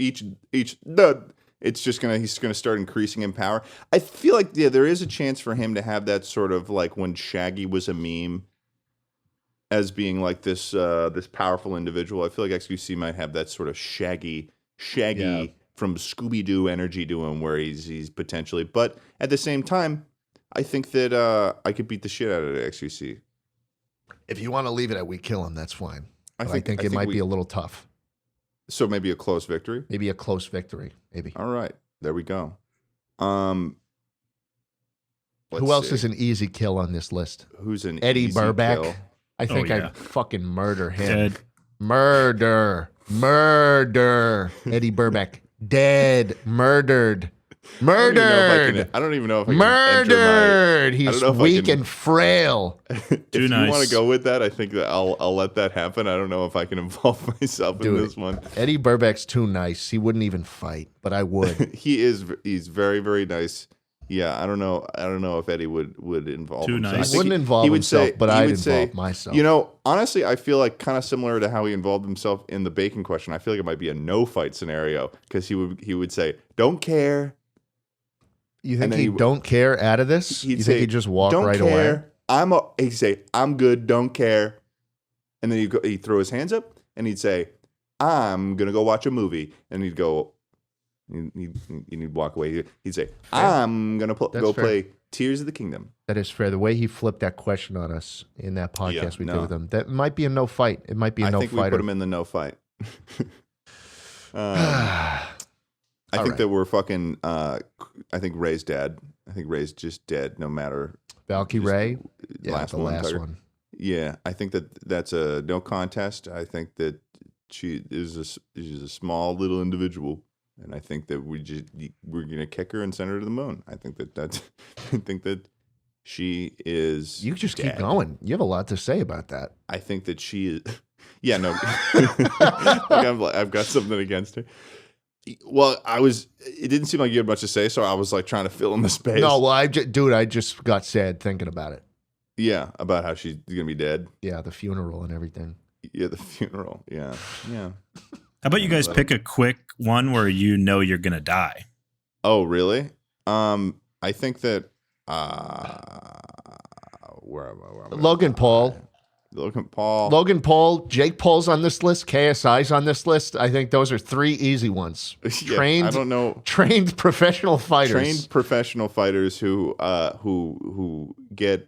dude. He's gonna start increasing in power. I feel like there is a chance for him to have that sort of like when Shaggy was a meme, as being like this powerful individual. I feel like XQC might have that sort of Shaggy from Scooby Doo energy to him, where he's potentially. But at the same time, I think that I could beat the shit out of XQC. If you want to leave it at we kill him, that's fine. I think it might be a little tough. So maybe a close victory? Maybe a close victory. Maybe. All right. There we go. Who else is an easy kill on this list? Who's an Eddie easy Burback. kill? I think I'd fucking murder him. Dead. Murder. Eddie Burback. Dead. Murdered. I don't even know if I can murdered. He's weak and frail. If you want to go with that, I think that I'll let that happen. I don't know if I can involve myself in this one. Eddie Burback's too nice. He wouldn't even fight, but I would. He's very, very nice. Yeah, I don't know if Eddie would involve himself. Nice. He wouldn't involve himself, but I'd involve myself. You know, honestly, I feel like kind of similar to how he involved himself in the bacon question. I feel like it might be a no fight scenario because he would say, "Don't care." You think he don't care out of this? You think he'd just walk right away? He'd say, "I'm good, don't care," and then he'd throw his hands up and he'd say, "I'm gonna go watch a movie," and he'd go. He'd walk away. He'd say, "I'm gonna go play Tears of the Kingdom." That is fair. The way he flipped that question on us in that podcast we did with him, that might be a no fight. It might be a no fighter. I think we put him in the no fight. I think that we're fucking. I think Ray's dead. I think Ray's just dead. No matter. Valky Ray, the last Tugger. one. Yeah, I think that's a no contest. I think that she's a small little individual. And I think that we're gonna kick her and send her to the moon. I think that she is. You just dead. keep going. You have a lot to say about that. I think that she is. Yeah, no. I've got something against her. Well, it didn't seem like you had much to say, so I was like trying to fill in the space. No, well, I just got sad thinking about it. Yeah, about how she's gonna be dead. Yeah, the funeral and everything. Yeah, the funeral. Yeah. How about you guys pick a quick one where you know you're gonna die? Oh, really? I think that where am I? Logan Paul. Jake Paul's on this list. KSI's on this list. I think those are three easy ones. I don't know. Trained professional fighters. Trained professional fighters who get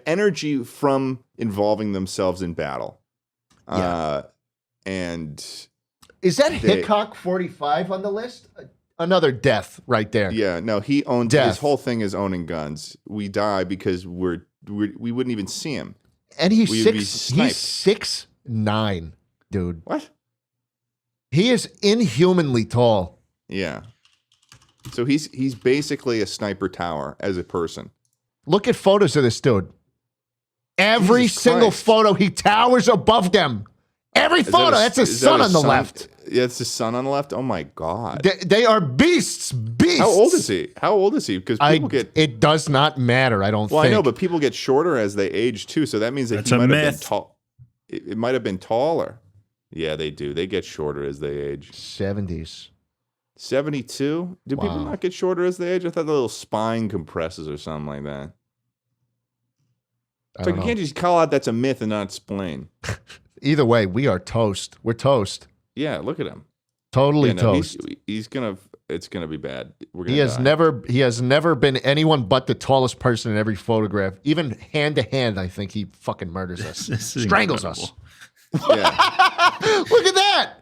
energy from involving themselves in battle. Yeah. And is that Hickok 45 on the list? Another death right there. Yeah, no, he owns Death. his whole thing is owning guns. We die because we wouldn't even see him. And he's We'd be he's sniped. 6'9", dude. What? He is inhumanly tall. Yeah. So he's basically a sniper tower as a person. Look at photos of this dude. Every Jesus single Christ. photo, he towers above them. Every photo, that's a is that sun on the left. Yeah, it's the sun on the left. Oh my god. They are beasts. Beasts. How old is he? How old is he? Because people get. It does not matter. I don't Well, think. I know, but people get shorter as they age too. So that means that That's he a might have been myth. tall. It might have been taller. Yeah, they do. They get shorter as they age. 70s. 72? Do people Wow. not get shorter as they age? I thought the little spine compresses or something like that. I So don't you know. can't just call out that's a myth and not explain. Either way, we are toast. We're toast. Yeah, look at him. Totally Yeah, no, toast. he's gonna. It's gonna be bad. We're gonna He has die. He has never been anyone but the tallest person in every photograph. Even hand to hand, I think he fucking murders us. This is Strangles incredible. us. Yeah. Look at that.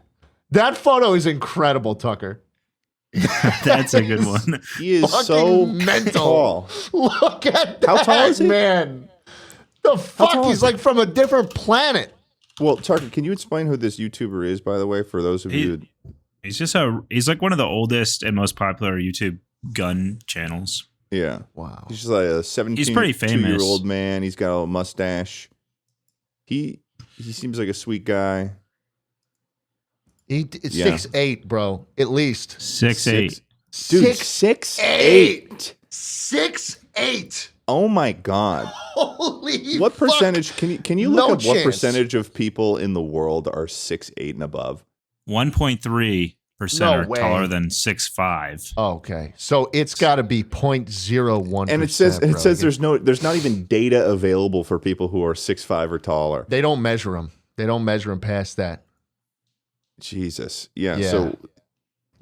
That photo is incredible, Tucker. That's a good one. He is Fucking so mental. tall. Look at that, How tall is he? man. The fuck? tall He's is he? like from a different planet. Well, Tucker, can you explain who this YouTuber is, by the way, for those of you? He's like one of the oldest and most popular YouTube gun channels. Yeah. Wow. He's just like a 17 He's pretty famous. year-old man. He's got a mustache. He seems like a sweet guy. It's Yeah. 6'8", bro. At least. 6'8". Dude, 6'8". 6'8". 6'8". Oh my god. Holy What fuck. percentage can you look No up what chance. percentage of people in the world are 6'8" and above? 1.3% No are way. taller than 6'5". Okay. So it's got to be 0.01%. And it says bro. there's not even data available for people who are 6'5" or taller. They don't measure them. They don't measure them past that. Jesus. Yeah. Yeah. So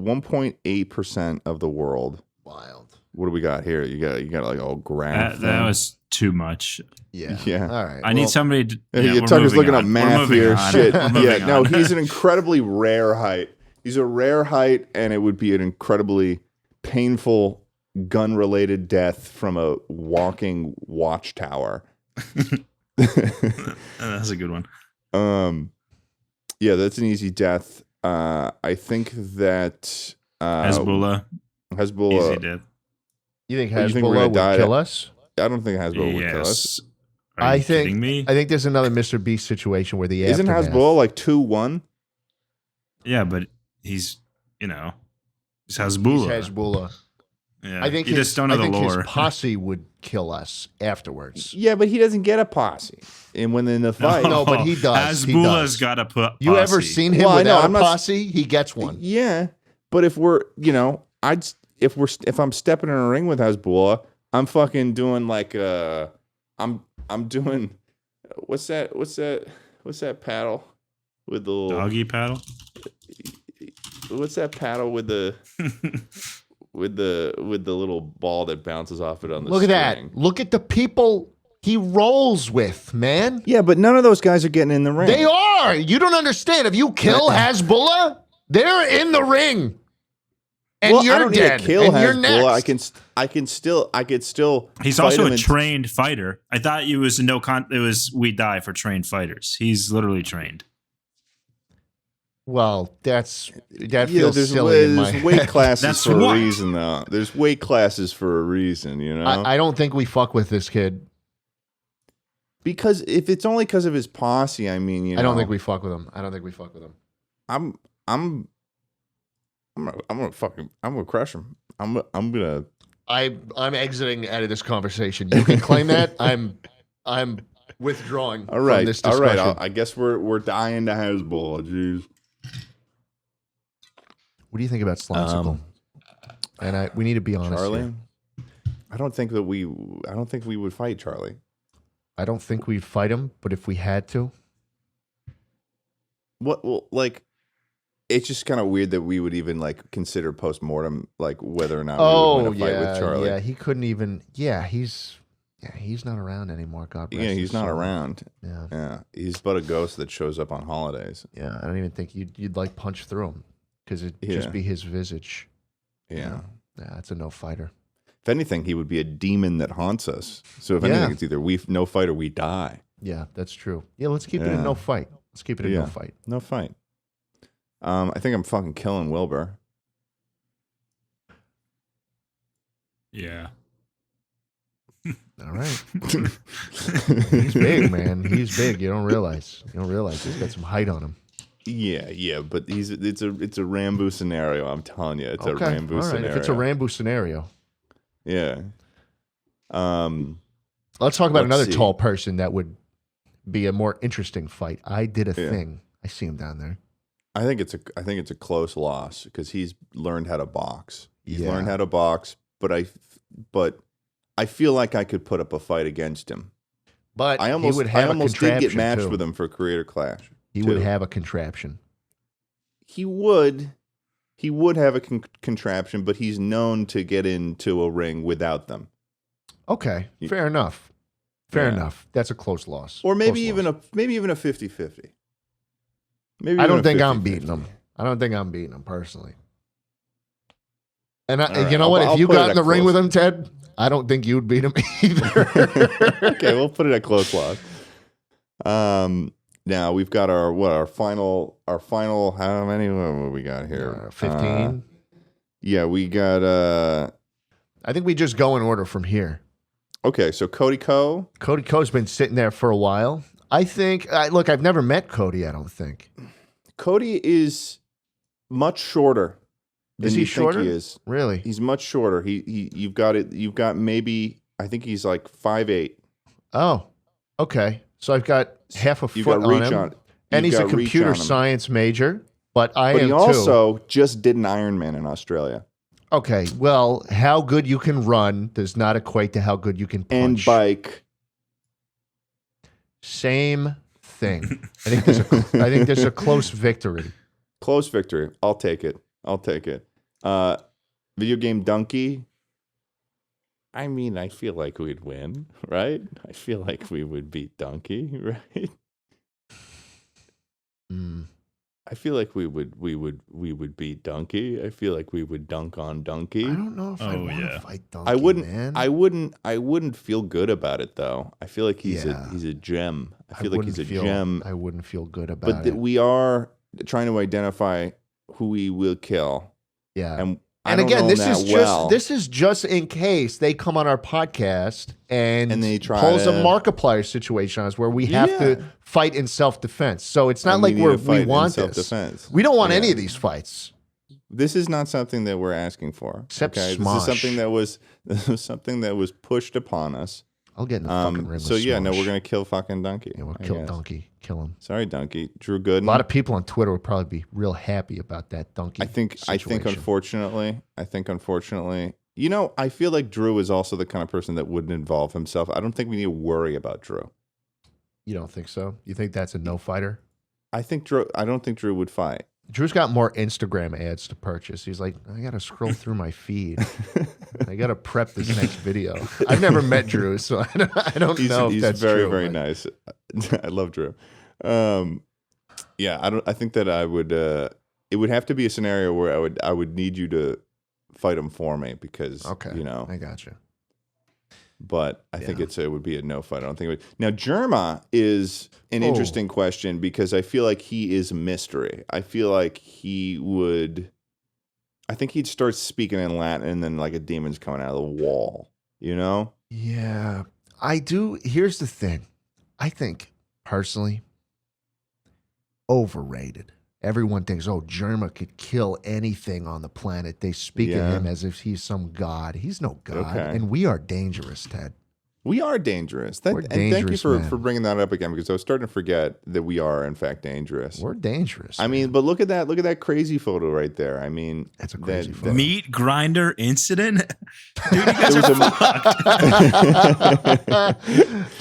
1.8% of the world. Wild. What do we got here? You got like all graph. That was too much. Yeah. Yeah. All right. I need somebody to. Yeah, we're Tucker's moving looking up on. We're math moving here. on. Shit. We're Yeah. moving No, on. he's an incredibly rare height. He's a rare height, and it would be an incredibly painful gun-related death from a walking watchtower. That's a good one. Yeah, that's an easy death. I think that Hezbollah. Hezbollah. Easy death. You think Oh, you think we're Hezbollah gonna would die kill us? I don't think Hezbollah would kill us. Yes. Are you I think. kidding me? I think there's another Mr. Beast situation where the Isn't aftermath- Hezbollah like 2-1? Yeah, but he's He's Hezbollah. Hezbollah. Yeah. I think you just don't know I the think lore. his posse would kill us afterwards. Yeah, but he doesn't get a posse. And when in the fight, No, but he does. He Hezbollah's does. got to put. You ever seen him Well, I know, without I'm a not- posse? He gets one. Yeah, but if we're, if I'm stepping in a ring with Hezbollah, I'm fucking doing like I'm doing what's that paddle with the little, doggy paddle? what's that paddle with the with the little ball that bounces off it on the Look at that. string? Look at the people he rolls with, man. Yeah, but none of those guys are getting in the ring. They are. You don't understand. If you kill Hezbollah, they're in the ring. And Well, I you're don't need dead. to kill and you're Hezbollah. next. I could still. He's fight also him a and- trained fighter. I thought it was it was we die for trained fighters. He's literally trained. Well, that Yeah, feels there's, silly in there's my weight classes That's for what? a reason, though. There's weight classes for a reason, you know. I don't think we fuck with this kid. Because if it's only because of his posse, I mean, you know, I don't think we fuck with him. I'm gonna crush him. I'm gonna. I'm exiting out of this conversation. You can claim that. I'm withdrawing All right, from this all discussion. right. I guess we're dying to Hezbollah. Jeez. What do you think about Slonsicle? And we need to be honest Charlie. here. I don't think we would fight Charlie. I don't think we'd fight him, but if we had to, What? Well, like, it's just kind of weird that we would even like consider post-mortem, like whether or not we would win a fight with Charlie. yeah, he couldn't even. Yeah, he's not around anymore. God bless. Yeah, his he's not soul. around. Yeah, Yeah, he's but a ghost that shows up on holidays. yeah. I don't even think you'd like punch through him because it'd Yeah. just be his visage. Yeah. That's a no fighter. If anything, he would be a demon that haunts us. So if anything, it's either we no fight or we die. Yeah, that's true. Yeah, let's keep it in no fight. Let's keep it in no fight. No fight. I think I'm fucking killing Wilbur. Yeah. All right. He's big, man. He's big. You don't realize. He's got some height on him. Yeah, but it's a Rambo scenario. I'm telling you, it's a Rambo scenario. If it's a Rambo scenario, yeah. Let's talk about another tall person that would be a more interesting fight. I did a thing. I see him down there. I think it's a close loss because he's learned how to box. He's learned how to box, but I feel like I could put up a fight against him. But I almost did get matched with him for Creator Clash. He would have a contraption. He would have a contraption, but he's known to get into a ring without them. Okay, fair enough. Fair enough. That's a close loss. Or maybe even a 50-50. Maybe I don't think I'm beating him. I don't think I'm beating him personally. And you know what? If you got in the ring with him, Ted, I don't think you'd beat him either. Okay, we'll put it at close loss. Now we've got our final how many what we got here? 15. Yeah, we got I think we just go in order from here. Okay, so Cody Ko. Cody Ko's been sitting there for a while. I think look, I've never met Cody, I don't think. Cody is much shorter than you think he is. Really? He's much shorter. You've got maybe I think he's like 5'8". Oh. Okay. So I've got half a foot on him. And he's a computer science major, but he also just did an Ironman in Australia. Okay, well, how good you can run does not equate to how good you can punch. And bike. Same thing. I think there's a close victory. Close victory. I'll take it. Video game donkey. I mean, I feel like we'd win, right? I feel like we would beat Donkey, right? I feel like we would beat Donkey. I feel like we would dunk on Donkey. I don't know if I want to fight Donkey. I wouldn't feel good about it though. I feel like he's a gem. I feel like he's a gem. I wouldn't feel good about it. But we are trying to identify who we will kill. Yeah. And again, this is just in case they come on our podcast and they pose a Markiplier situation on us where we have to fight in self-defense. So it's not like we want this. We don't want any of these fights. This is not something that we're asking for. Except Smosh. This is something that was pushed upon us. I'll get in the fucking ring with So yeah, Smosh. no, we're gonna kill fucking Donkey. Yeah, we'll kill Donkey. Kill him. Sorry, Donkey. Drew Gooden. A lot of people on Twitter would probably be real happy about that Donkey. I think unfortunately, you know, I feel like Drew is also the kind of person that wouldn't involve himself. I don't think we need to worry about Drew. You don't think so? You think that's a no fighter? I don't think Drew would fight. Drew's got more Instagram ads to purchase. He's like, I got to scroll through my feed. I got to prep this next video. I've never met Drew, so I don't know if that's true. He's very nice. I love Drew. Yeah, I think that I would. It would have to be a scenario where I would need you to fight him for me because you know. I got you. But I think it would be a no fight. I don't think it would. Now, Jerma is an interesting question because I feel like he is a mystery. I feel like I think he'd start speaking in Latin and then like a demon's coming out of the wall, you know? Yeah, I do. Here's the thing. I think, personally, overrated. Everyone thinks, Jerma could kill anything on the planet. They speak of him as if he's some god. He's no god. Okay. And we are dangerous, Ted. We are dangerous. We're dangerous, thank you for bringing that up again because I was starting to forget that we are, in fact, dangerous. We're dangerous. I mean, but look at that crazy photo right there. I mean, that's a crazy photo. Meat grinder incident? Dude, you guys are fucked.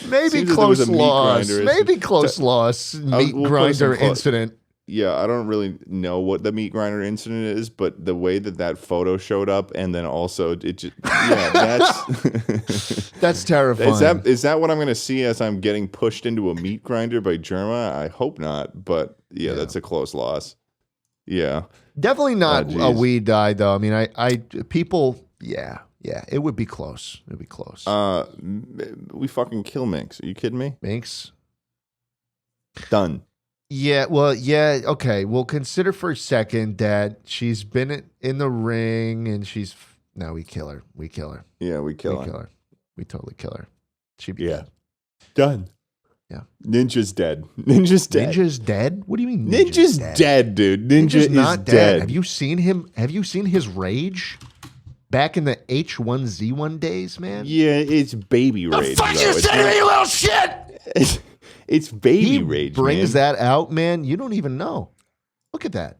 Maybe close loss. Maybe close loss. Meat grinder incident. Yeah, I don't really know what the meat grinder incident is, but the way that photo showed up, and then also it just that's that's terrifying. Is that what I'm going to see as I'm getting pushed into a meat grinder by Jerma? I hope not, but yeah, that's a close loss. Yeah. Definitely not Oh, a we die though. I mean, people, yeah, it would be close. It'd be close. We fucking kill Minx. Are you kidding me? Minx? Done. Yeah, well, yeah, okay. Well, consider for a second that she's been in the ring and no, we kill her. We kill her. Yeah, we kill her. Kill her. We totally kill her. She'd be dead. Done. Yeah. Ninja's dead. Ninja's dead. Ninja's dead? What do you mean Ninja's dead, dude. Ninja not is dead. Have you seen him? Have you seen his rage? Back in the H1Z1 days, man? Yeah, it's baby rage. The fuck you say to me, you little shit? It's baby rage, brings man. that out, man. You don't even know. Look at that.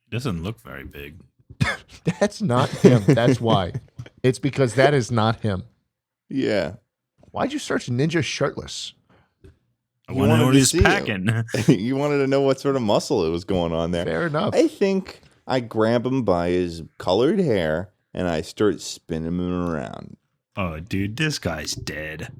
Doesn't look very big. That's not him. That's why. It's because that is not him. Yeah. Why'd you search Ninja shirtless? I want to know what he's packing. You wanted to know what sort of muscle it was going on there. Fair enough. I think I grab him by his colored hair and I start spinning him around. Oh, dude, this guy's dead.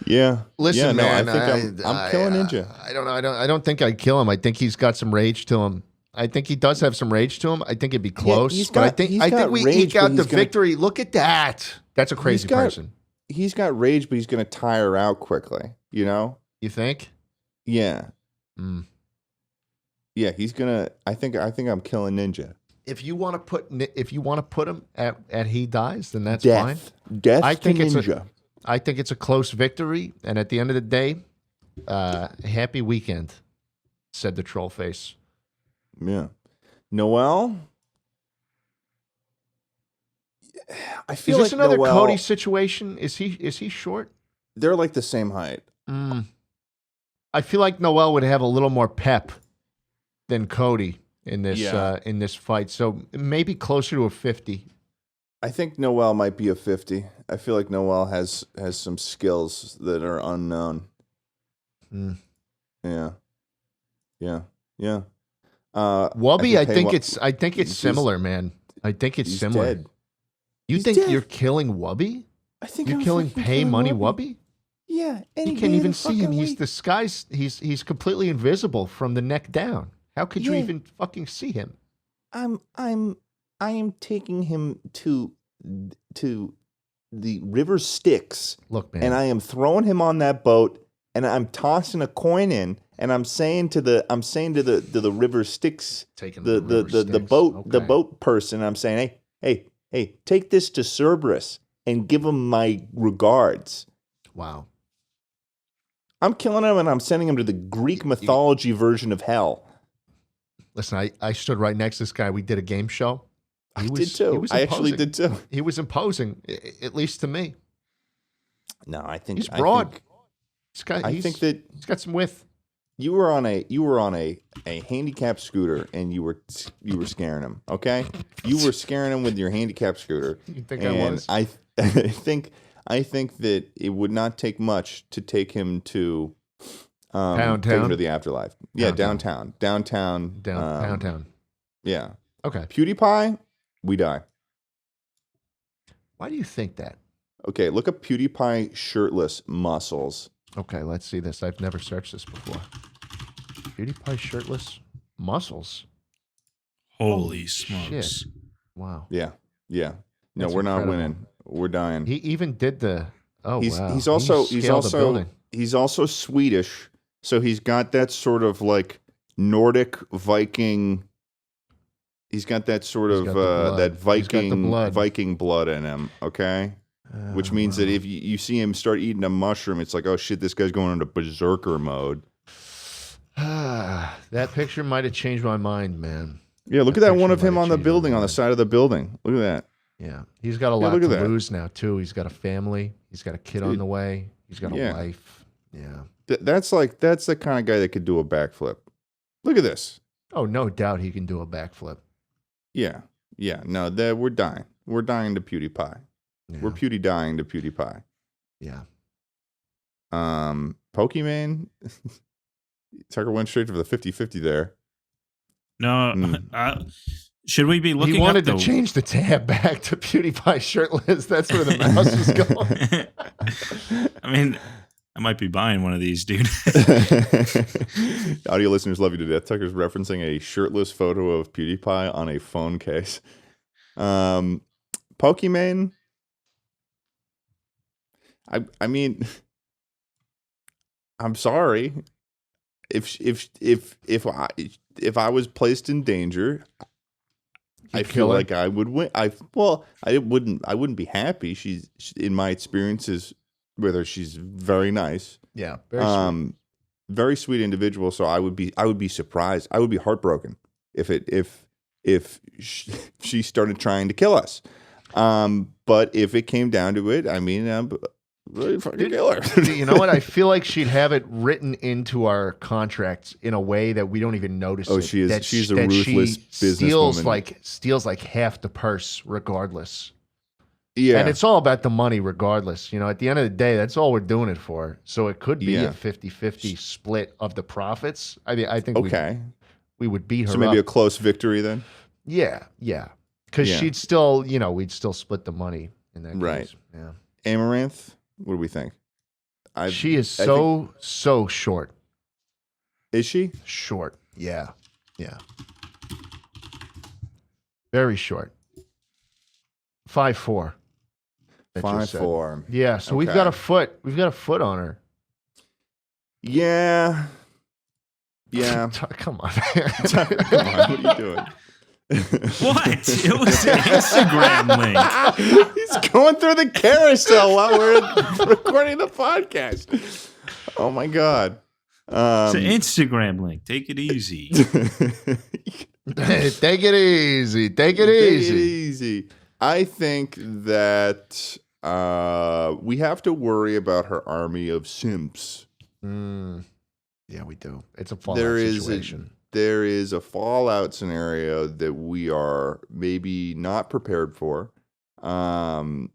Yeah. Listen, man. I think I'm killing Ninja. I don't know. I don't think I'd kill him. I think he's got some rage to him. I think he does have some rage to him. I think it'd be close. Yeah, I think we eke out the victory. Look at that. That's a crazy person. He's got rage, but he's going to tire out quickly. You know? You think? Yeah. Mm. Yeah, he's gonna. I think I'm killing Ninja. If you want to put him at he dies, then that's fine. Death I think to it's Ninja. I think it's a close victory, and at the end of the day, happy weekend, said the troll face. Yeah. Noelle? I feel Is this like another Noelle, Cody situation? Is he short? They're like the same height. I feel like Noelle would have a little more pep than Cody in this in this fight. So maybe closer to a 50. I think Noelle might be a 50. I feel like Noelle has some skills that are unknown. Yeah. Wubby, I think it's similar, man. I think it's similar. Dead. You think you're killing Wubby? I think you're killing Pay Money Wubby? Yeah, you can't even see him. He's disguised. He's completely invisible from the neck down. How could you even fucking see him? I am taking him to the river Styx. Look, man. And I am throwing him on that boat, and I'm tossing a coin in, and I'm saying to the river Styx, the boat person, I'm saying, hey, take this to Cerberus and give him my regards. Wow. I'm killing him, and I'm sending him to the Greek mythology version of hell. Listen, I stood right next to this guy. We did a game show. I did too. I actually did too. He was imposing, at least to me. No, I think he's broad. I think that he's got some width. You were on a handicapped scooter and you were scaring him. Okay, you were scaring him with your handicapped scooter. You think I was? I think that it would not take much to take him to take him to the afterlife. Yeah, downtown. Downtown. Yeah. Okay. PewDiePie, we die. Why do you think that? Okay, look up PewDiePie shirtless muscles. Okay, let's see this. I've never searched this before. PewDiePie shirtless muscles. Holy smokes. Shit. Wow. Yeah. No, That's we're incredible. not winning. We're dying. He even did the wow. He's also Swedish, so he's got that sort of like Nordic Viking. He's got that sort of that Viking blood in him. Okay. Which means that if you see him start eating a mushroom, it's like, oh shit, this guy's going into berserker mode. That picture might have changed my mind, man. Yeah, look at that one of him on the building, on the side of the building. Look at that. Yeah, he's got a lot to lose now too. He's got a family. He's got a kid on the way. He's got a wife. Yeah, that's the kind of guy that could do a backflip. Look at this. Oh, no doubt he can do a backflip. Yeah. No, we're dying. We're dying to PewDiePie. Yeah. We're dying to PewDiePie. Yeah. Pokemon. Tucker went straight for the 50-50 there. No, should we be looking? He wanted to change the tab back to PewDiePie shirtless. That's where the mouse is going. I might be buying one of these, dude. Audio listeners love you to death. Tucker's referencing a shirtless photo of PewDiePie on a phone case. Pokimane. I mean, I'm sorry. If I was placed in danger, I feel like I would win. I wouldn't be happy. She's in my experiences with her, she's very nice. Yeah, very sweet. Very sweet individual. So I would be surprised. I would be heartbroken if she started trying to kill us. But if it came down to it, I mean, really fucking kill her. You know what? I feel like she'd have it written into our contracts in a way that we don't even notice. Oh, she's a ruthless businesswoman. Steals like half the purse regardless. Yeah. And it's all about the money regardless. You know, at the end of the day, that's all we're doing it for. So it could be a 50-50 split of the profits. I mean, I think we would beat her So maybe up. a close victory then? Yeah. Because she'd still, we'd still split the money in that case. Right. Yeah. Amaranth, what do we think? She is so short. Is she? Short. Yeah. Very short. 5'4". 5'4". Yeah, so we've got a foot. We've got a foot on her. Yeah. Come on. Come on, what are you doing? What? It was an Instagram link. He's going through the carousel while we're recording the podcast. Oh my God. It's an Instagram link. Take it easy. Take it easy. Take it easy. I think that we have to worry about her army of simps. Yeah, we do. It's a fallout situation. There is a fallout scenario that we are maybe not prepared for. And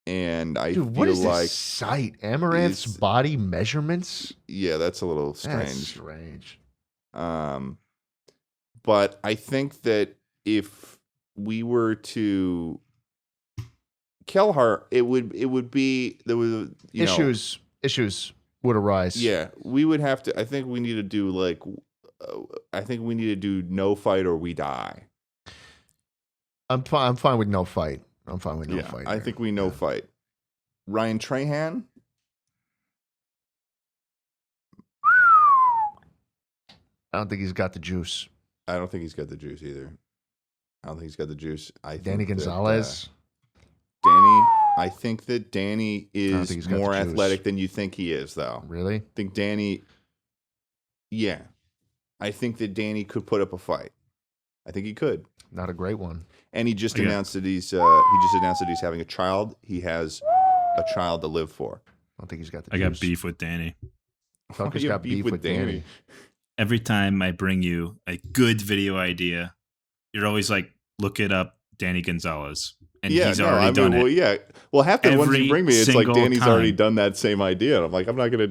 I feel what is like this site? Amaranth's body measurements? Yeah, that's a little strange. That's strange. But I think that if we were to kill her, it would be there was issues would arise. Yeah, we would have to. I think we need to do no fight or we die. I'm fine with no fight. Fight. I think we no fight. Ryan Trahan. I don't think he's got the juice. I don't think he's got the juice either. Danny Gonzalez. I think that Danny is more athletic than you think he is, though. Really? I think Danny. Yeah, I think that Danny could put up a fight. I think he could. Not a great one. And he just announced that he's having a child. He has a child to live for. I don't think he's got the juice. I got beef with Danny. Tucker's got beef with Danny. Every time I bring you a good video idea, you're always like, look it up, Danny Gonzalez. And he's already done it. Well, yeah. Well, half the ones you bring me, it's like Danny's already done that same idea. And I'm like, I'm not gonna.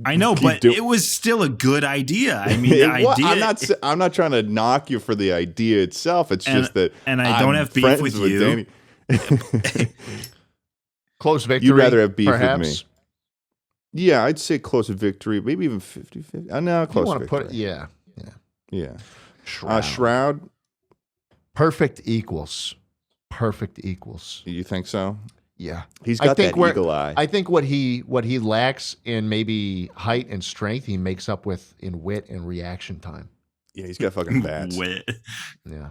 I know, but it was still a good idea. I mean, the idea. I'm not trying to knock you for the idea itself. It's just that, and I don't have beef with you. Danny. Close victory. You'd rather have beef perhaps? with me. Yeah, I'd say close victory, maybe even 50-50. No, close victory. Yeah. Shroud. Perfect equals. You think so? Yeah. He's got that eagle eye. I think what he lacks in maybe height and strength, he makes up with in wit and reaction time. Yeah, he's got fucking bats. Wit. Yeah.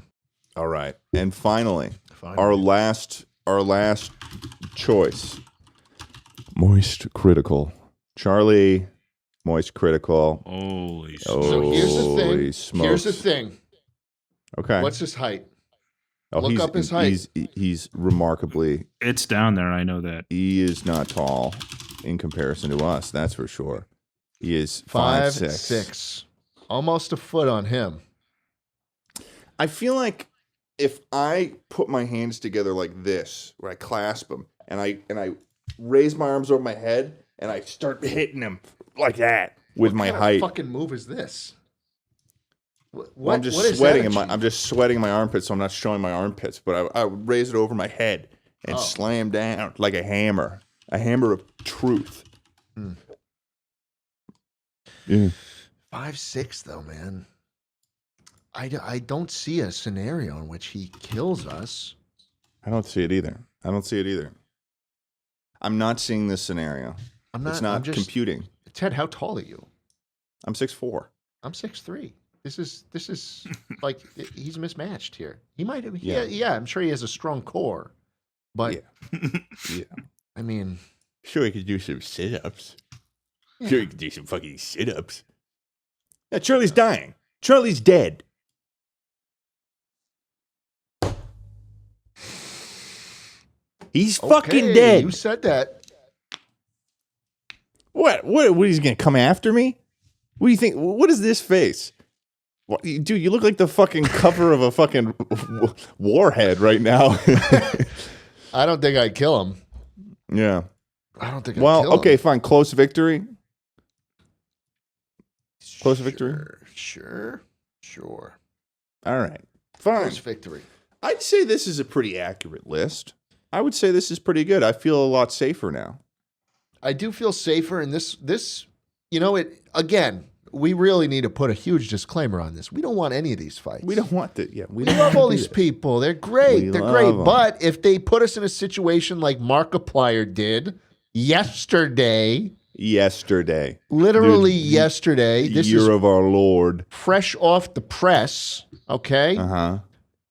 All right. And finally, our last choice. Moist Critical. Charlie, Moist Critical. Holy So here's the smokes. thing. Okay. What's his height? Oh, Look up his height. He's remarkably. It's down there. I know that. He is not tall in comparison to us. That's for sure. He is 5'6". Almost a foot on him. I feel like if I put my hands together like this, where I clasp them, and I raise my arms over my head, and I start hitting him like that with my height. What kind of fucking move is this? I'm just sweating my armpits, so I'm not showing my armpits. But I would raise it over my head and slam down like a hammer of truth. Yeah. 5'6", though, man. I don't see a scenario in which he kills us. I don't see it either. I'm not seeing this scenario. It's not computing. Ted, how tall are you? I'm 6'4". I'm 6'3". This is like he's mismatched here. He might have. Yeah. I'm sure he has a strong core, but yeah. I mean, sure he could do some sit-ups. Yeah. Sure he could do some fucking sit-ups. Yeah, Charlie's dying. Charlie's dead. He's fucking dead. You said that. What? He's going to come after me? What do you think? What is this face? What, dude, you look like the fucking cover of a fucking warhead right now. I don't think I'd kill him. Yeah. I don't think I'd kill him. Okay, fine. Close victory? Close victory? Sure. All right. Fine. Close victory. I'd say this is a pretty accurate list. I would say this is pretty good. I feel a lot safer now. I do feel safer, and this, again, we really need to put a huge disclaimer on this. We don't want any of these fights. We don't want that. Yeah, we love all these people. They're great. They're great. But if they put us in a situation like Markiplier did yesterday, literally yesterday, this year of our Lord, fresh off the press, okay?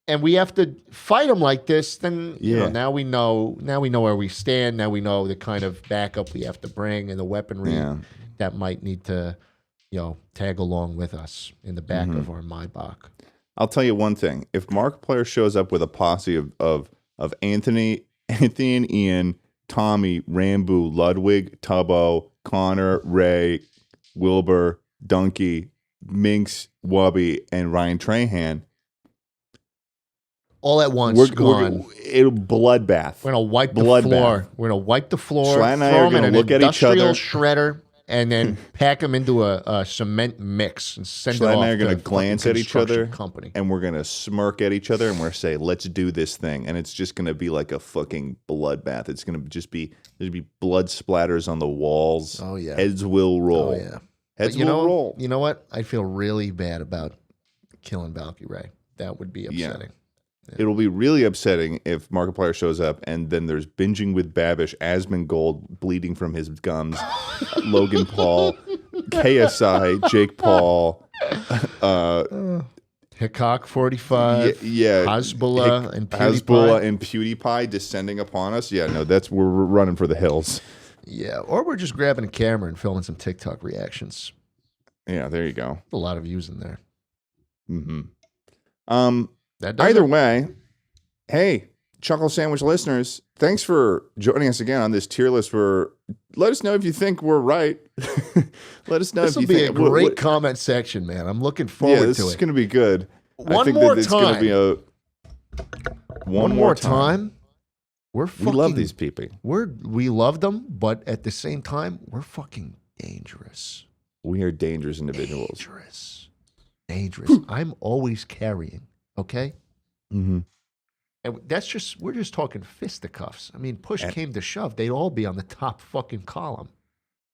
And we have to fight them like this, then now we know where we stand. Now we know the kind of backup we have to bring and the weaponry that might need to, tag along with us in the back of our Maybach. I'll tell you one thing: if Markiplier shows up with a posse of Anthony and Ian, Tommy, Rambo, Ludwig, Tubbo, Connor, Ray, Wilbur, Donkey, Minx, Wubby, and Ryan Trahan. All at once, it'll bloodbath. We're gonna wipe the floor. We're gonna wipe the floor. Schlatt and I are gonna look at each other, shredder, and then pack them into a cement mix and send Schlatt it off. And I are gonna glance at each other, company. And we're gonna smirk at each other, and we're gonna say, "Let's do this thing." And it's just gonna be like a fucking bloodbath. It's gonna just be there'll be blood splatters on the walls. Oh yeah, heads will roll. Oh yeah, heads will roll. You know what? I feel really bad about killing Valky Ray. That would be upsetting. Yeah. It'll be really upsetting if Markiplier shows up and then there's binging with Babish, Asmongold bleeding from his gums, Logan Paul, KSI, Jake Paul, Hickok 45, Hezbollah and PewDiePie descending upon us. Yeah, no, we're running for the hills. Yeah, or we're just grabbing a camera and filming some TikTok reactions. Yeah, there you go. A lot of views in there. Either way, hey, Chuckle Sandwich listeners, thanks for joining us again on this tier list. Let us know if you think we're right. Let us know if you think... This will be a great comment section, man. I'm looking forward to it. Yeah, this is going to be good. One more time. One more time. We love these people. We love them, but at the same time, we're fucking dangerous. We are dangerous individuals. Dangerous. I'm always carrying. Okay? And we're just talking fisticuffs. I mean, push came to shove, they'd all be on the top fucking column.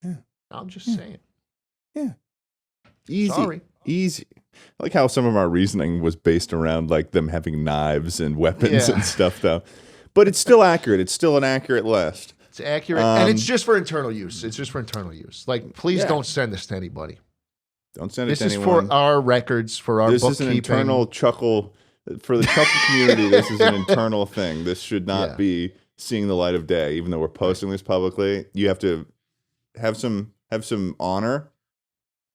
Yeah. I'm just saying. Yeah. Easy. Sorry. Easy. I like how some of our reasoning was based around like them having knives and weapons and stuff, though. But it's still accurate. It's still an accurate list. It's accurate. And it's just for internal use. Like, please don't send this to anybody. Don't send it to anyone. This is for our records, for our bookkeeping. This is an internal Chuckle. For the Chuckle community, this is an internal thing. This should not be seeing the light of day, even though we're posting this publicly. You have to have some honor.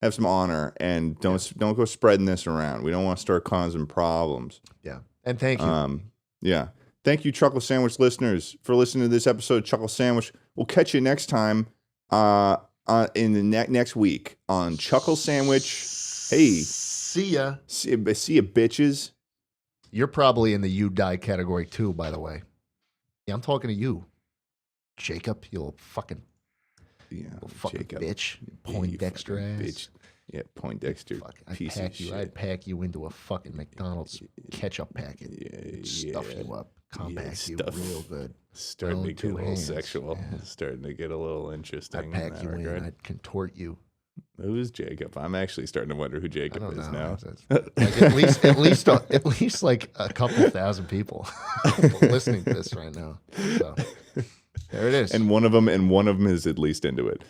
Have some honor, and don't go spreading this around. We don't want to start causing problems. Yeah, and thank you. Thank you, Chuckle Sandwich listeners, for listening to this episode of Chuckle Sandwich. We'll catch you next time. In the next week on Chuckle Sandwich. Hey, see ya. See ya, bitches. You're probably in the you die category too, by the way. Yeah, I'm talking to you, Jacob. You little fucking Jacob. Bitch, Poindexter ass. Bitch. Yeah, Poindexter. Piece of shit. I'd pack you into a fucking McDonald's ketchup packet. Stuff you up. Compact you real good. Starting to get a little sexual. Yeah. Starting to get a little interesting. I'd pack you in. I'd contort you. Who's Jacob? I'm actually starting to wonder who Jacob is now. Like at least like a couple thousand people listening to this right now. So there it is. And one of them is at least into it.